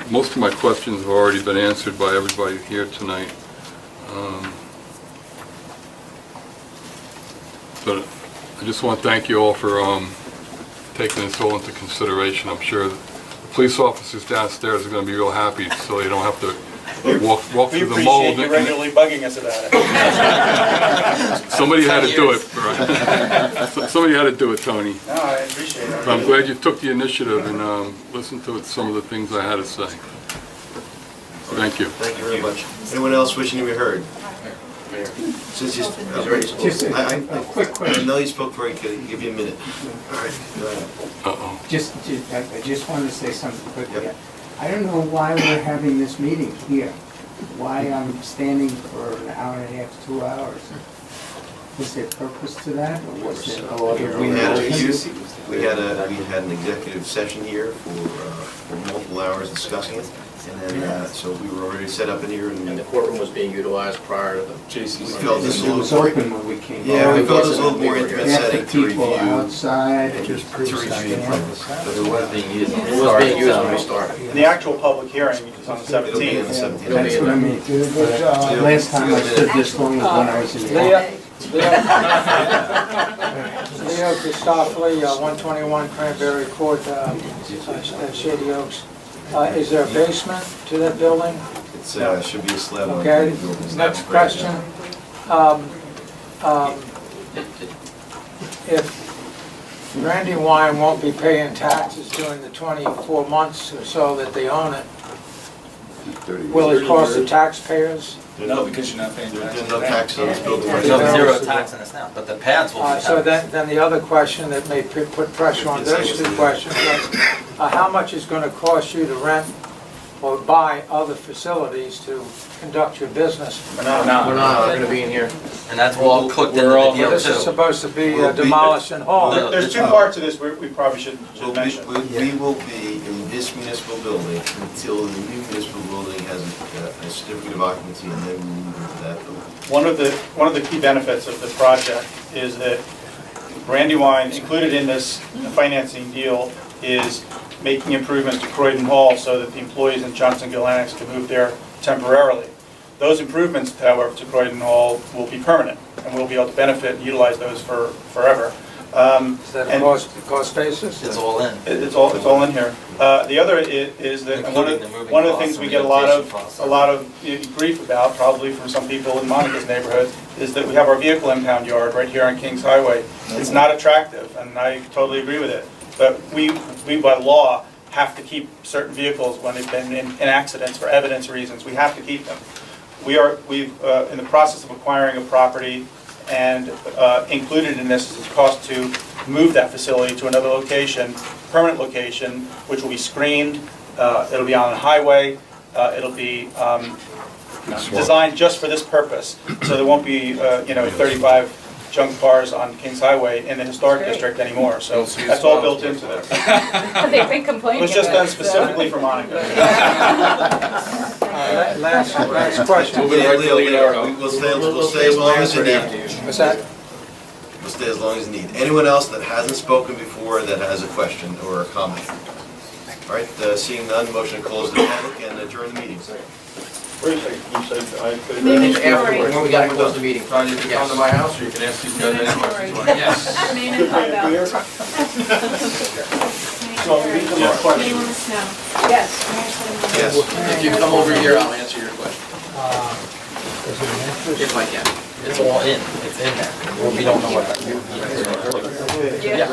Most of my questions have already been answered by everybody here tonight. But I just want to thank you all for taking this all into consideration. I'm sure the police officers downstairs are going to be real happy so they don't have to walk We through the mold. appreciate you regularly bugging us about it. Somebody had to do it, right? Somebody had to do it, Tony. No, I appreciate it. I'm glad you took the initiative and listened to some of the things I had to say. Thank you. Thank you very much. Anyone else wishing to be heard? Since you already spoke. Just a quick question. I know you spoke very good, give you a minute. All right, go ahead. Uh-oh. I just wanted to say something quickly. Yep. I don't know why we're having this meeting here. Why I'm standing for an hour and a half, 2 hours. Was there purpose to that, or was it no other We had reason? we had an executive session here for multiple hours discussing it. And then, so we were already set up in here And and the courtroom was being utilized prior to the we felt this a It was little more, open when we came. yeah, we over. felt this a little more intimate Half the setting to people review. outside. To review. But it was being used. It was being used when we started. And the actual public hearing is on the It'll be on the 17th. 17th. That's what I mean. Last time I stood this long was when I was in. Leo Christopherly, 121 Cranberry Court, Shady Oaks. Is there a basement to that building? It's, should be a slab on Okay, the building. next question. If Brandywine won't be paying taxes during the 24 months or so that they own it, will it cost the taxpayers? No, because you're not paying taxes. There's no tax on this building. There's no zero tax on this now, but the pads will be taxed. So then the other question that may put pressure on those two questions is, how much is going to cost you to rent or buy other facilities to conduct your business? We're not going to be in here. And that's all cooked into we're the all- deal This is too. supposed to be Will be- demolished and hauled. Will- There's two parts to this we probably should mention. We will be in this municipal building until the new municipal building has a certificate of occupancy, and then we move into that building. One of the key benefits of the project is that Brandywine, included in this financing deal, is making improvements to Croydon Hall so that the employees in Johnson Gill Annex can move there temporarily. Those improvements, however, to Croydon Hall will be permanent, and we'll be able to benefit and utilize those for forever. Is that a cost basis? It's all in. It's all in here. The other is that Including the moving one of the costs things we and get a lot relocation of grief about, probably from some people in Monica's neighborhood, is that we have our vehicle impound yard right here on Kings Highway. It's not attractive, and I totally agree with it. But we by law have to keep certain vehicles when they've been in accidents for evidence reasons. We have to keep them. We've in the process of acquiring a property, and included in this is the cost to move that facility to another location, permanent location, which will be screened. It'll be on a highway. It'll be designed just for this purpose. So there won't be 35 junk cars on Kings Highway in the historic district anymore. So that's all built into this. They've been complaining. It was just done about it, so- specifically for Monica. Last question. We'll stay as long as you need. What's that? We'll stay as long as you need. Anyone else that hasn't spoken before that has a question or a comment? All right, seeing none, motion to close the public and adjourn the meeting. Wait a second, you said I could. Afterwards, we got to close the meeting. Tony, you can come to my house, or you can ask these guys any questions you want. Yes. Name and card Beer? out. So these are my questions. Anyone with snow? Yes. Yes. If you come over here, I'll answer your question. If I can. It's all in, it's in there. We don't know what that is. Yeah.